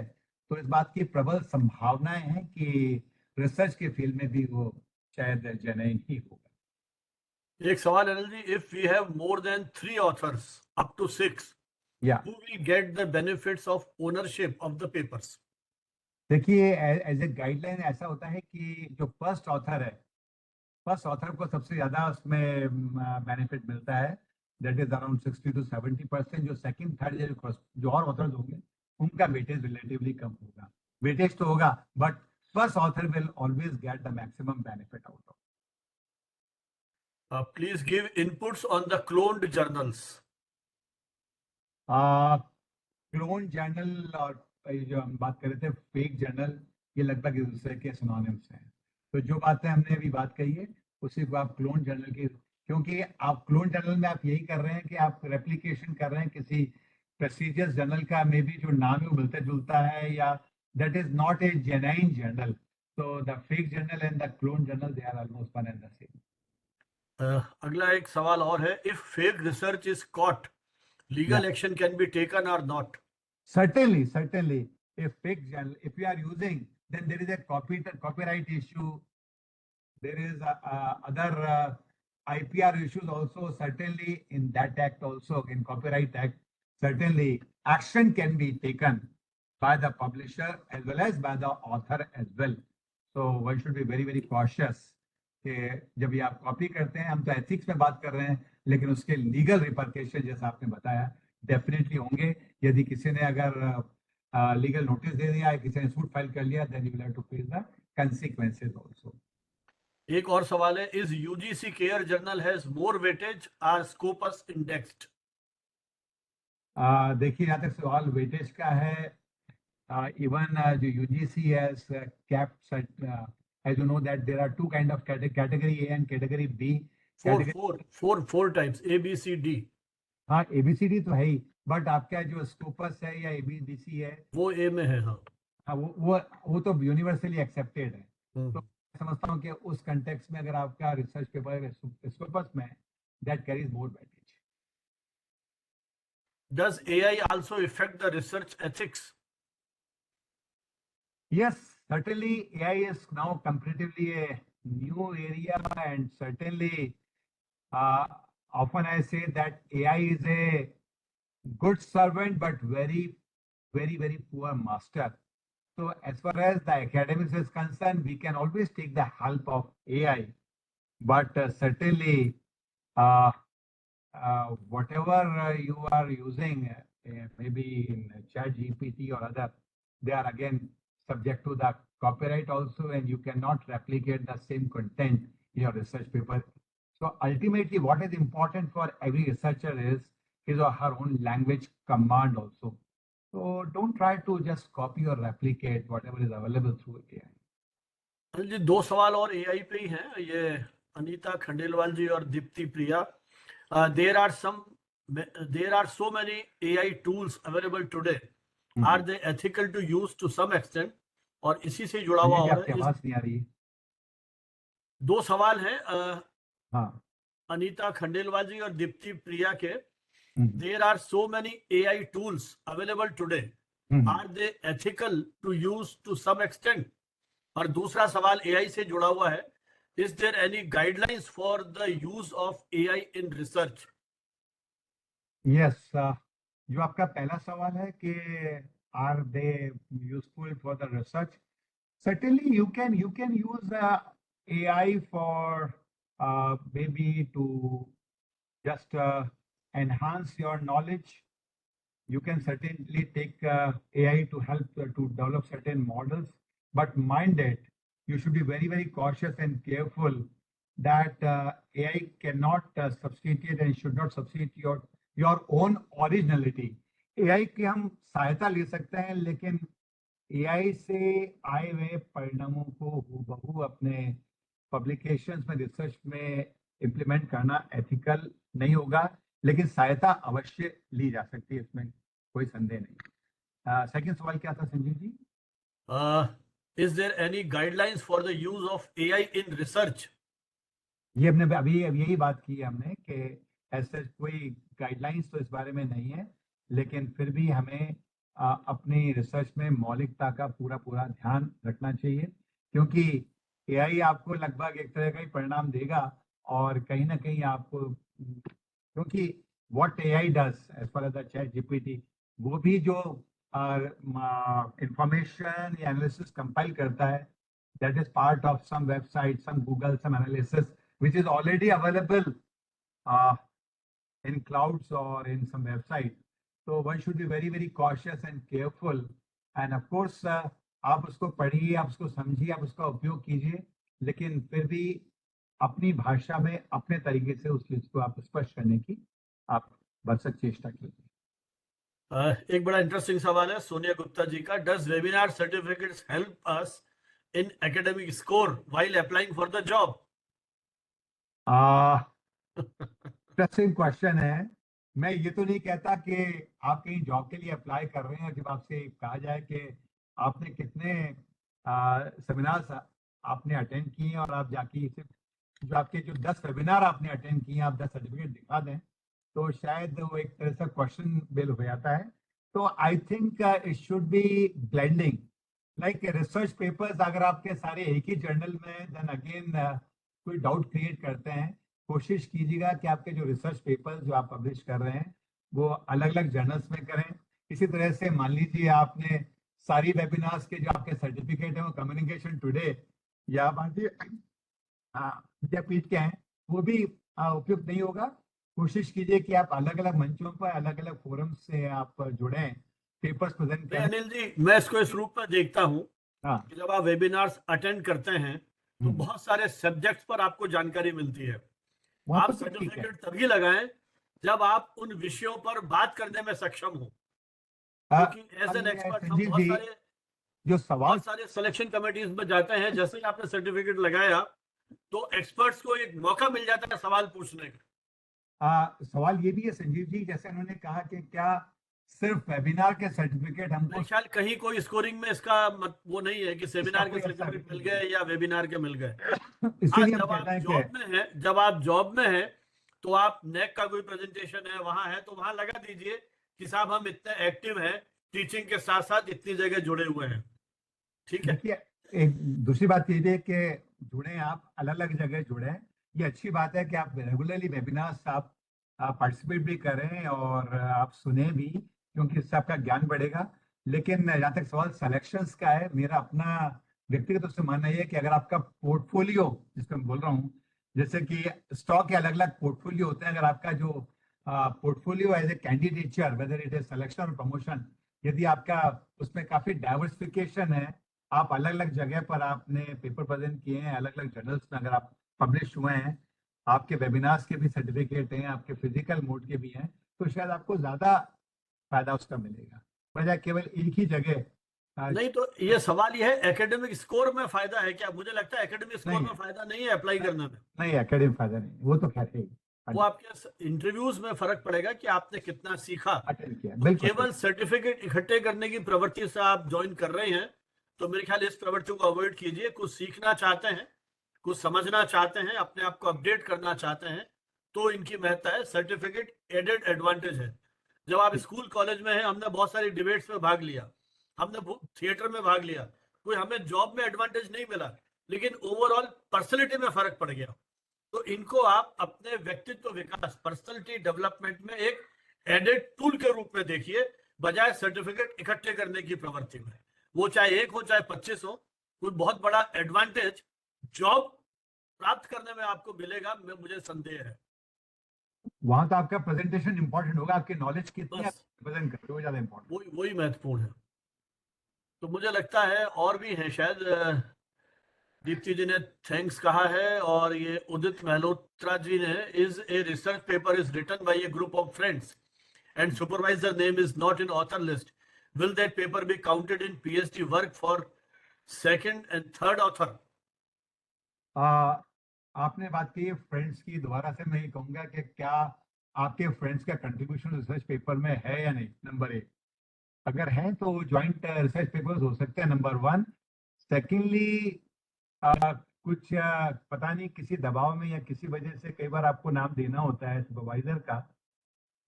तो इस बात की प्रबल संभावनाएं हैं कि रिसर्च के फील्ड में भी वो शायद जेन्युइन ही होगा। एक सवाल Anil ji, if we have more than 3 authors up to 6, या who will get the benefits of ownership of the papers? देखिए एज ए गाइडलाइन ऐसा होता है कि जो फर्स्ट ऑथर है, फर्स्ट ऑथर को सबसे ज्यादा उसमें बेनिफिट मिलता है, दैट इज अराउंड 60 to 70%। जो सेकंड थर्ड जो और ऑथर्स होंगे उनका वेटेज रिलेटिवली कम होगा। वेटेज तो होगा but first author will always get the maximum benefit out of. Please give inputs on the cloned journals. Clone journal और ये जो हम बात कर रहे थे फेक जर्नल, ये लगभग एक दूसरे के सिनोनिम्स हैं। तो जो बातें हमने अभी बात कही है उसी को आप क्लोन जर्नल की, क्योंकि आप क्लोन जर्नल में आप यही कर रहे हैं कि आप रेप्लिकेशन कर रहे हैं किसी प्रेस्टिजियस जर्नल का, मे बी जो नाम है वो मिलता जुलता है, या that is not a genuine journal. तो the fake journal and the clone journal they are almost one and the same. अगला एक सवाल और है, if fake research is caught, legal Yeah. action can be taken or not? Certainly, certainly. If you are using, then there is a copyright issue. There is other IPR issues also. Certainly, in that act also, in Copyright Act, certainly action can be taken by the publisher as well as by the author as well. So one should be very very cautious कि जब ये आप copy करते हैं, हम तो ethics में बात कर रहे हैं, लेकिन उसके लीगल रिपरकेशन जैसा आपने बताया डेफिनेटली होंगे. यदि किसी ने अगर लीगल नोटिस दे दिया, किसी ने सूट फाइल कर लिया, then you will have to face the consequences also. एक और सवाल है, is UGC care journal has more weightage or Scopus indexed? देखिए, यहाँ तक सवाल वेटेज का है, इवन जो UGC has capped, as you know that there are two kind of category A and category B. Four types, A, B, C, D. हाँ, ABCD तो है ही, बट आपका जो स्कोपस है या ABDC है, वो A में है. हाँ, हाँ, वो तो यूनिवर्सली एक्सेप्टेड है. हम्म. तो समझता हूँ कि उस कंटेक्स्ट में अगर आपका रिसर्च पेपर स्कोपस में, that carries more weightage. Does AI also affect the research ethics? Yes, certainly AI is now comparatively a new area, and certainly often I say that AI is a good servant but very, very, very poor master. So as far as the academics is concerned, we can always take the help of AI, but certainly whatever you are using, maybe in ChatGPT or other, they are again subject to the copyright also, and you cannot replicate the same content in your research paper. So ultimately, what is important for every researcher is his or her own language command also. So don't try to just copy or replicate whatever is available through AI. Anil ji, दो सवाल और AI पे ही हैं. ये अनीता खंडेलवाल जी और दीप्ति प्रिया. There are so many AI tools available today. Are they ethical to use to some extent? और इसी से जुड़ा हुआ और आपकी आवाज नहीं आ रही है. दो सवाल हैं हाँ. अनीता खंडेलवाल जी और दीप्ति प्रिया के. There are so many AI tools available today. Are they ethical to use to some extent? और दूसरा सवाल AI से जुड़ा हुआ है. Is there any guidelines for the use of AI in research? Yes, जो आपका पहला सवाल है कि are they useful for the research? Certainly, you can use AI for maybe to just enhance your knowledge. You can certainly take AI to help to develop certain models, but mind it, you should be very, very cautious and careful that AI cannot substitute and should not substitute your own originality. AI की हम सहायता ले सकते हैं, लेकिन AI से आए हुए परिणामों को हूबहू अपने पब्लिकेशंस में, रिसर्च में इम्प्लीमेंट करना एथिकल नहीं होगा, लेकिन सहायता अवश्य ली जा सकती है, इसमें कोई संदेह नहीं. सेकंड सवाल क्या था Sanjeev ji? Is there any guidelines for the use of AI in research? ये हमने अभी यही बात की है हमने कि ऐसे कोई गाइडलाइंस तो इस बारे में नहीं है, लेकिन फिर भी हमें अपनी रिसर्च में मौलिकता का पूरा ध्यान रखना चाहिए, क्योंकि AI आपको लगभग एक तरह का ही परिणाम देगा, और कहीं ना कहीं आपको, क्योंकि what AI does as far as the ChatGPT, वो भी जो इंफॉर्मेशन या एनालिसिस कंपाइल करता है, that is part of some website, some Google, some analysis, which is already available in clouds or in some website. So one should be very, very cautious and careful. And of course, आप उसको पढ़िए, आप उसको समझिए, आप उसका उपयोग कीजिए, लेकिन फिर भी अपनी भाषा में अपने तरीके से उस चीज को आप स्पष्ट करने की आप भरसक चेष्टा कीजिए. एक बड़ा इंटरेस्टिंग सवाल है सोनिया गुप्ता जी का. Does webinar certificates help us in academic score while applying for the job? Interesting question है. मैं ये तो नहीं कहता कि आप कहीं जॉब के लिए अप्लाई कर रहे हैं, जब आपसे कहा जाए कि आपने कितने सेमिनार्स आपने अटेंड किए और आप जाके जो आपके जो 10 वेबिनार आपने अटेंड किए, आप 10 सर्टिफिकेट दिखा दें, तो शायद वो एक तरह से क्वेश्चन बेल हो जाता है। तो I think it should be blending, like research papers अगर आपके सारे एक ही जर्नल में, देन अगेन कोई डाउट क्रिएट करते हैं। कोशिश कीजिएगा कि आपके जो रिसर्च पेपर्स जो आप पब्लिश कर रहे हैं वो अलग अलग जर्नल्स में करें। इसी तरह से मान लीजिए आपने सारी वेबिनार्स के जो आपके सर्टिफिकेट है वो कम्युनिकेशन टुडे या भारतीय विद्यापीठ के हैं, वो भी उपयुक्त नहीं होगा। कोशिश कीजिए कि आप अलग अलग मंचों पर, अलग अलग फोरम से आप जुड़े, पेपर्स प्रेजेंट नहीं करें। अनिल जी, मैं इसको इस रूप में देखता हूँ हाँ, कि जब आप वेबिनार्स अटेंड करते हैं तो बहुत सारे सब्जेक्ट्स पर आपको जानकारी मिलती है। वहाँ आप पर तो ठीक है। सर्टिफिकेट तभी लगाएं जब आप उन विषयों पर बात करने में सक्षम हो, आ, क्योंकि एज एन अन्य एक्सपर्ट हम संजीव जी, जो सवाल बहुत सारे सिलेक्शन कमेटीज में जाते हैं। जैसे ही आपने सर्टिफिकेट लगाया तो एक्सपर्ट्स को एक मौका मिल जाता है सवाल पूछने का। सवाल ये भी है संजीव जी, जैसे उन्होंने कहा कि क्या सिर्फ वेबिनार के सर्टिफिकेट हमको, मेरे ख्याल कहीं कोई स्कोरिंग में इसका वो नहीं है कि इसका सेमिनार के कोई असर सर्टिफिकेट मिल नहीं गए या वेबिनार के मिल गए। है। हाँ, इसीलिए हम कहते हैं कि जब आप जॉब में हैं तो आप नेक का कोई प्रेजेंटेशन है वहां है तो वहां लगा दीजिए कि साहब हम इतने एक्टिव हैं, टीचिंग के साथ साथ इतनी जगह जुड़े हुए हैं। ठीक है। देखिए, एक दूसरी बात ये भी है कि जुड़े, आप अलग अलग जगह जुड़े। ये अच्छी बात है कि आप रेगुलरली वेबिनार्स आप पार्टिसिपेट भी करें और आप सुने भी, क्योंकि इससे आपका ज्ञान बढ़ेगा। लेकिन जहाँ तक सवाल सिलेक्शंस का है, मेरा अपना व्यक्तिगत रूप से मानना ये है कि अगर आपका पोर्टफोलियो, जिसको मैं बोल रहा हूँ, जैसे कि स्टॉक के अलग अलग पोर्टफोलियो होते हैं, अगर आपका जो portfolio as a candidature, whether it is selection और प्रमोशन, यदि आपका उसमें काफी डाइवर्सिफिकेशन है, आप अलग अलग जगह पर आपने पेपर प्रेजेंट किए हैं, अलग अलग जर्नल्स में अगर आप पब्लिश हुए हैं, आपके वेबिनार्स के भी सर्टिफिकेट हैं, आपके फिजिकल मोड के भी हैं, तो शायद आपको ज्यादा फायदा उसका मिलेगा, बजाय केवल एक ही जगह। नहीं तो ये सवाल ये है, एकेडमिक स्कोर में फायदा है क्या? मुझे लगता है एकेडमिक स्कोर नहीं में है, फायदा नहीं है अप्लाई करने में। नहीं एकेडमिक फायदा नहीं, वो तो खैर है ही। वो आपके इंटरव्यूज में फर्क पड़ेगा कि आपने कितना सीखा। अटेंड किया, तो बिल्कुल केवल सही। सर्टिफिकेट इकट्ठे करने की प्रवृत्ति से आप ज्वाइन कर रहे हैं तो मेरे ख्याल इस प्रवृत्ति को अवॉइड कीजिए। कुछ सीखना चाहते हैं, कुछ समझना चाहते हैं, अपने आप को अपडेट करना चाहते हैं, तो इनकी महत्ता है। सर्टिफिकेट एडेड एडवांटेज है। जब आप स्कूल कॉलेज में हैं, हमने बहुत सारी डिबेट्स में भाग लिया, हमने थिएटर में भाग लिया, कोई हमें जॉब में एडवांटेज नहीं मिला, लेकिन ओवरऑल पर्सनैलिटी में फर्क पड़ गया। तो इनको आप अपने व्यक्तित्व विकास, पर्सनैलिटी डेवलपमेंट में एक एडेड टूल के रूप में देखिए, बजाय सर्टिफिकेट इकट्ठे करने की प्रवृत्ति में। वो चाहे 1 हो चाहे 25 हो, कोई बहुत बड़ा एडवांटेज जॉब प्राप्त करने में आपको मिलेगा, मुझे संदेह है। वहां तो आपका प्रेजेंटेशन इंपॉर्टेंट होगा, आपकी नॉलेज कितनी आप बस प्रेजेंट करते हो वो ज्यादा इंपॉर्टेंट। वही महत्वपूर्ण है। तो मुझे लगता है और भी हैं शायद। दीप्ति जी ने थैंक्स कहा है, और ये उदित मल्होत्रा जी ने, is a research paper is written by a group of friends and supervisor name is not in author list, will that paper be counted in PhD work for second and third author? आपने बात की friends की, दोबारा से मैं ये कहूंगा कि क्या आपके फ्रेंड्स का कंट्रीब्यूशन रिसर्च पेपर में है या नहीं, नंबर 1। अगर है तो ज्वाइंट रिसर्च पेपर्स हो सकते हैं, नंबर 1। सेकेंडली, कुछ पता नहीं किसी दबाव में या किसी वजह से कई बार आपको नाम देना होता है सुपरवाइजर का,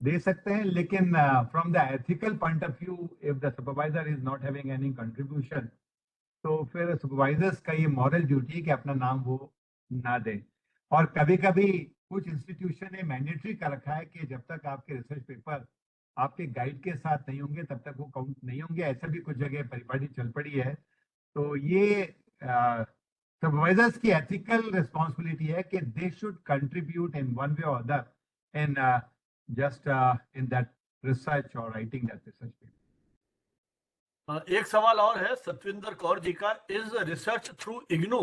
दे सकते हैं। लेकिन from the ethical point of view, if the supervisor is not having any contribution, तो फिर सुपरवाइजर्स का ये मॉरल ड्यूटी है कि अपना नाम वो ना दें। और कभी कभी कुछ इंस्टीट्यूशन ने मैंडेटरी कर रखा है कि जब तक आपके रिसर्च पेपर आपके गाइड के साथ नहीं होंगे तब तक वो काउंट नहीं होंगे। ऐसा भी कुछ जगह परिपाटी चल पड़ी है। तो ये सुपरवाइजर्स की एथिकल रिस्पॉन्सिबिलिटी है कि they should contribute in one way or other in just in that research or writing that research paper. एक सवाल और है सतविंदर कौर जी का, is research through IGNOU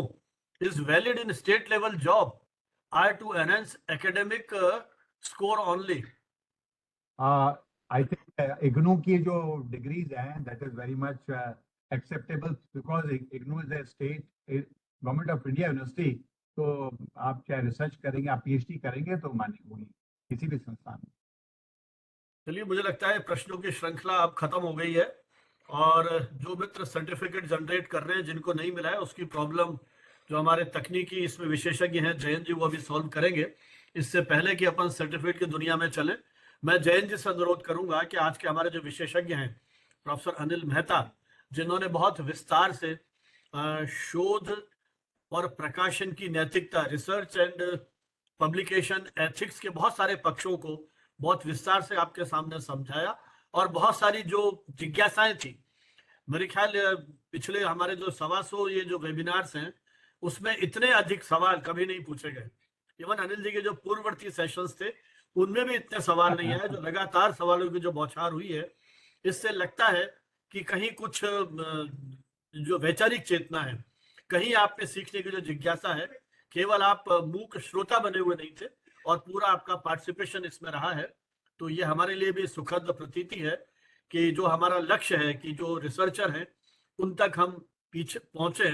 is valid in state level job or to enhance academic score only? I think IGNOU की जो degrees हैं that is very much acceptable, because IGNOU is a state government of India university. तो आप चाहे research करेंगे, आप PhD करेंगे तो मान्य होगी किसी भी संस्थान में। चलिए, मुझे लगता है प्रश्नों की श्रृंखला अब खत्म हो गई है, और जो मित्र सर्टिफिकेट जनरेट कर रहे हैं जिनको नहीं मिला है, उसकी प्रॉब्लम जो हमारे तकनीकी इसमें विशेषज्ञ हैं जयंत जी, वो अभी सॉल्व करेंगे। इससे पहले कि अपन सर्टिफिकेट की दुनिया में चले, मैं जयंत जी से अनुरोध करूंगा कि आज के हमारे जो विशेषज्ञ हैं प्रोफेसर अनिल मेहता, जिन्होंने बहुत विस्तार से शोध और प्रकाशन की नैतिकता, रिसर्च एंड पब्लिकेशन एथिक्स के बहुत सारे पक्षों को बहुत विस्तार से आपके सामने समझाया, और बहुत सारी जो जिज्ञासाएं थी, मेरे ख्याल पिछले हमारे जो 125 ये जो वेबिनार्स हैं उसमें इतने अधिक सवाल कभी नहीं पूछे गए। इवन अनिल जी के जो पूर्ववर्ती सेशंस थे उनमें भी इतने सवाल नहीं आए। जो लगातार सवालों की जो बौछार हुई है, इससे लगता है कि कहीं कुछ जो वैचारिक चेतना है, कहीं आप पे सीखने की जो जिज्ञासा है, केवल आप मूक श्रोता बने हुए नहीं थे और पूरा आपका पार्टिसिपेशन इसमें रहा है। तो ये हमारे लिए भी सुखद प्रतीति है कि जो हमारा लक्ष्य है कि जो रिसर्चर हैं उन तक हम पीछे पहुंचे,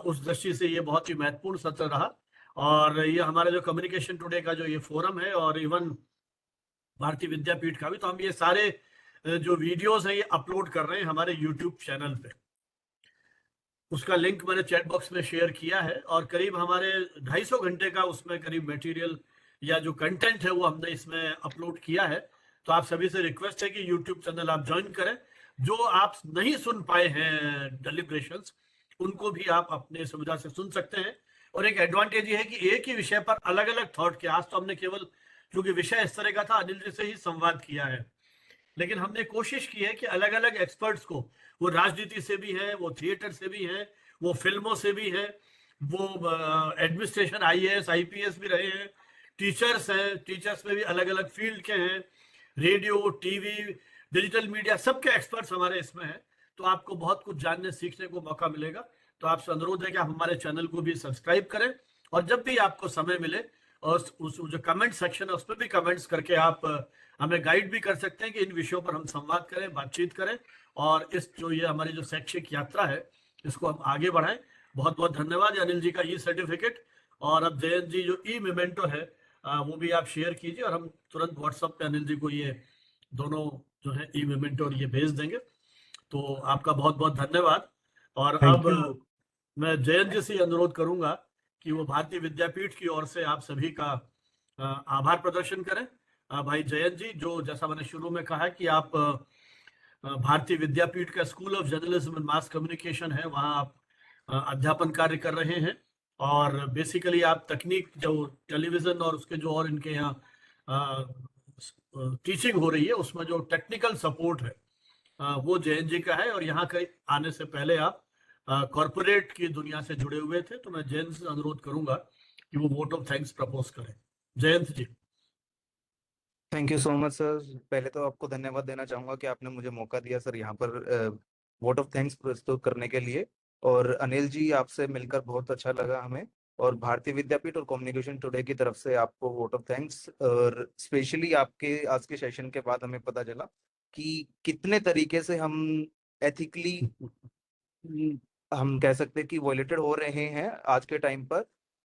उस दृष्टि से ये बहुत ही महत्वपूर्ण सत्र रहा। और ये हमारा जो कम्युनिकेशन टुडे का जो ये फोरम है, और इवन भारतीय विद्यापीठ का भी, तो हम ये सारे जो वीडियोस हैं ये अपलोड कर रहे हैं हमारे यूट्यूब चैनल पे। उसका लिंक मैंने चैट बॉक्स में शेयर किया है, और करीब हमारे 250 घंटे का उसमें करीब मटेरियल या जो कंटेंट है वो हमने इसमें अपलोड किया है। तो आप सभी से रिक्वेस्ट है कि यूट्यूब चैनल आप ज्वाइन करें। जो आप नहीं सुन पाए हैं डेलिब्रेशंस, उनको भी आप अपने सुविधा से सुन सकते हैं। और एक एडवांटेज ये है कि एक ही विषय पर अलग अलग थॉट के, आज तो हमने केवल क्योंकि विषय इस तरह का था अनिल जी से ही संवाद किया है, लेकिन हमने कोशिश की है कि अलग अलग एक्सपर्ट्स को, वो राजनीति से भी है, वो थिएटर से भी है, वो फिल्मों से भी है, वो एडमिनिस्ट्रेशन आईएएस आईपीएस भी रहे हैं, टीचर्स हैं, टीचर्स में भी अलग अलग फील्ड के हैं, रेडियो टीवी डिजिटल मीडिया, सबके एक्सपर्ट्स हमारे इसमें हैं। तो आपको बहुत कुछ जानने सीखने को मौका मिलेगा। तो आपसे अनुरोध है कि आप हमारे चैनल को भी सब्सक्राइब करें, और जब भी आपको समय मिले और उस जो कमेंट सेक्शन है उस पर भी कमेंट्स करके आप हमें गाइड भी कर सकते हैं कि इन विषयों पर हम संवाद करें, बातचीत करें, और इस जो ये हमारी जो शैक्षिक यात्रा है इसको हम आगे बढ़ाएं। बहुत बहुत धन्यवाद। अनिल जी का ई सर्टिफिकेट, और अब जयंत जी जो ई मेमेंटो है वो भी आप शेयर कीजिए, और हम तुरंत व्हाट्सएप पे अनिल जी को ये दोनों जो है ई मेमेंटो और ये भेज देंगे। तो आपका बहुत बहुत धन्यवाद। और Thank अब you. मैं जयंत जी से अनुरोध करूंगा कि वो भारतीय विद्यापीठ की ओर से आप सभी का आभार प्रदर्शन करें। भाई जयंत जी, जो जैसा मैंने शुरू में कहा कि आप भारतीय विद्यापीठ का school of journalism and mass communication है, वहाँ आप अध्यापन कार्य कर रहे हैं, और बेसिकली आप तकनीक जो टेलीविजन और उसके जो और इनके यहाँ टीचिंग हो रही है उसमें जो टेक्निकल सपोर्ट है वो जयंत जी का है। और यहाँ के आने से पहले आप कॉरपोरेट की दुनिया से जुड़े हुए थे। तो मैं जयंत से अनुरोध करूंगा कि वो वोट ऑफ थैंक्स प्रपोज करें। Jayant ji. Thank you so much sir. पहले तो आपको धन्यवाद देना चाहूंगा कि आपने मुझे मौका दिया सर यहाँ पर वोट ऑफ थैंक्स प्रस्तुत करने के लिए। और अनिल जी, आपसे मिलकर बहुत अच्छा लगा हमें, और भारतीय विद्यापीठ और कम्युनिकेशन टुडे की तरफ से आपको वोट ऑफ थैंक्स। और स्पेशली आपके आज के सेशन के बाद हमें पता चला कि कितने तरीके से हम एथिकली हम कह सकते हैं कि वॉयलेटेड हो रहे हैं आज के टाइम पर,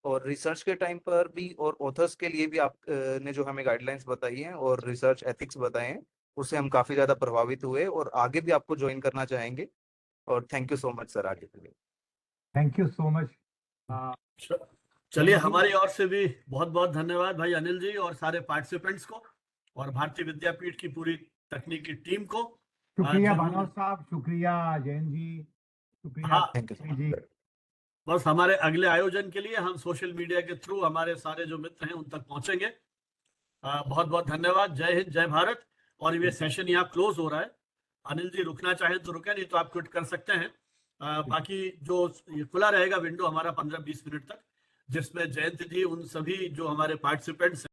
और रिसर्च के टाइम पर भी, और ऑथर्स के लिए भी आप ने जो हमें गाइडलाइंस बताई हैं और रिसर्च एथिक्स बताए हैं, उससे हम काफी ज्यादा प्रभावित हुए और आगे भी आपको ज्वाइन करना चाहेंगे। और thank you so much sir आगे के लिए। Thank you so much. चलिए, जयंत जी। हमारी ओर से भी बहुत बहुत धन्यवाद भाई अनिल जी और सारे पार्टिसिपेंट्स को, और भारतीय विद्यापीठ की पूरी तकनीकी टीम को। शुक्रिया जिन्होंने- भानव साहब, शुक्रिया जयंत जी, शुक्रिया हाँ, थैंक यू जी। बस हमारे अगले आयोजन के लिए हम सोशल मीडिया के थ्रू हमारे सारे जो मित्र हैं उन तक पहुंचेंगे। बहुत बहुत धन्यवाद। जय हिंद, जय भारत। और ये सेशन यहाँ क्लोज हो रहा है। अनिल जी रुकना चाहे तो रुके, नहीं तो आप क्विट कर सकते हैं। बाकी जो ये खुला रहेगा विंडो हमारा 15-20 मिनट तक, जिसमें जयंत जी उन सभी जो हमारे पार्टिसिपेंट्स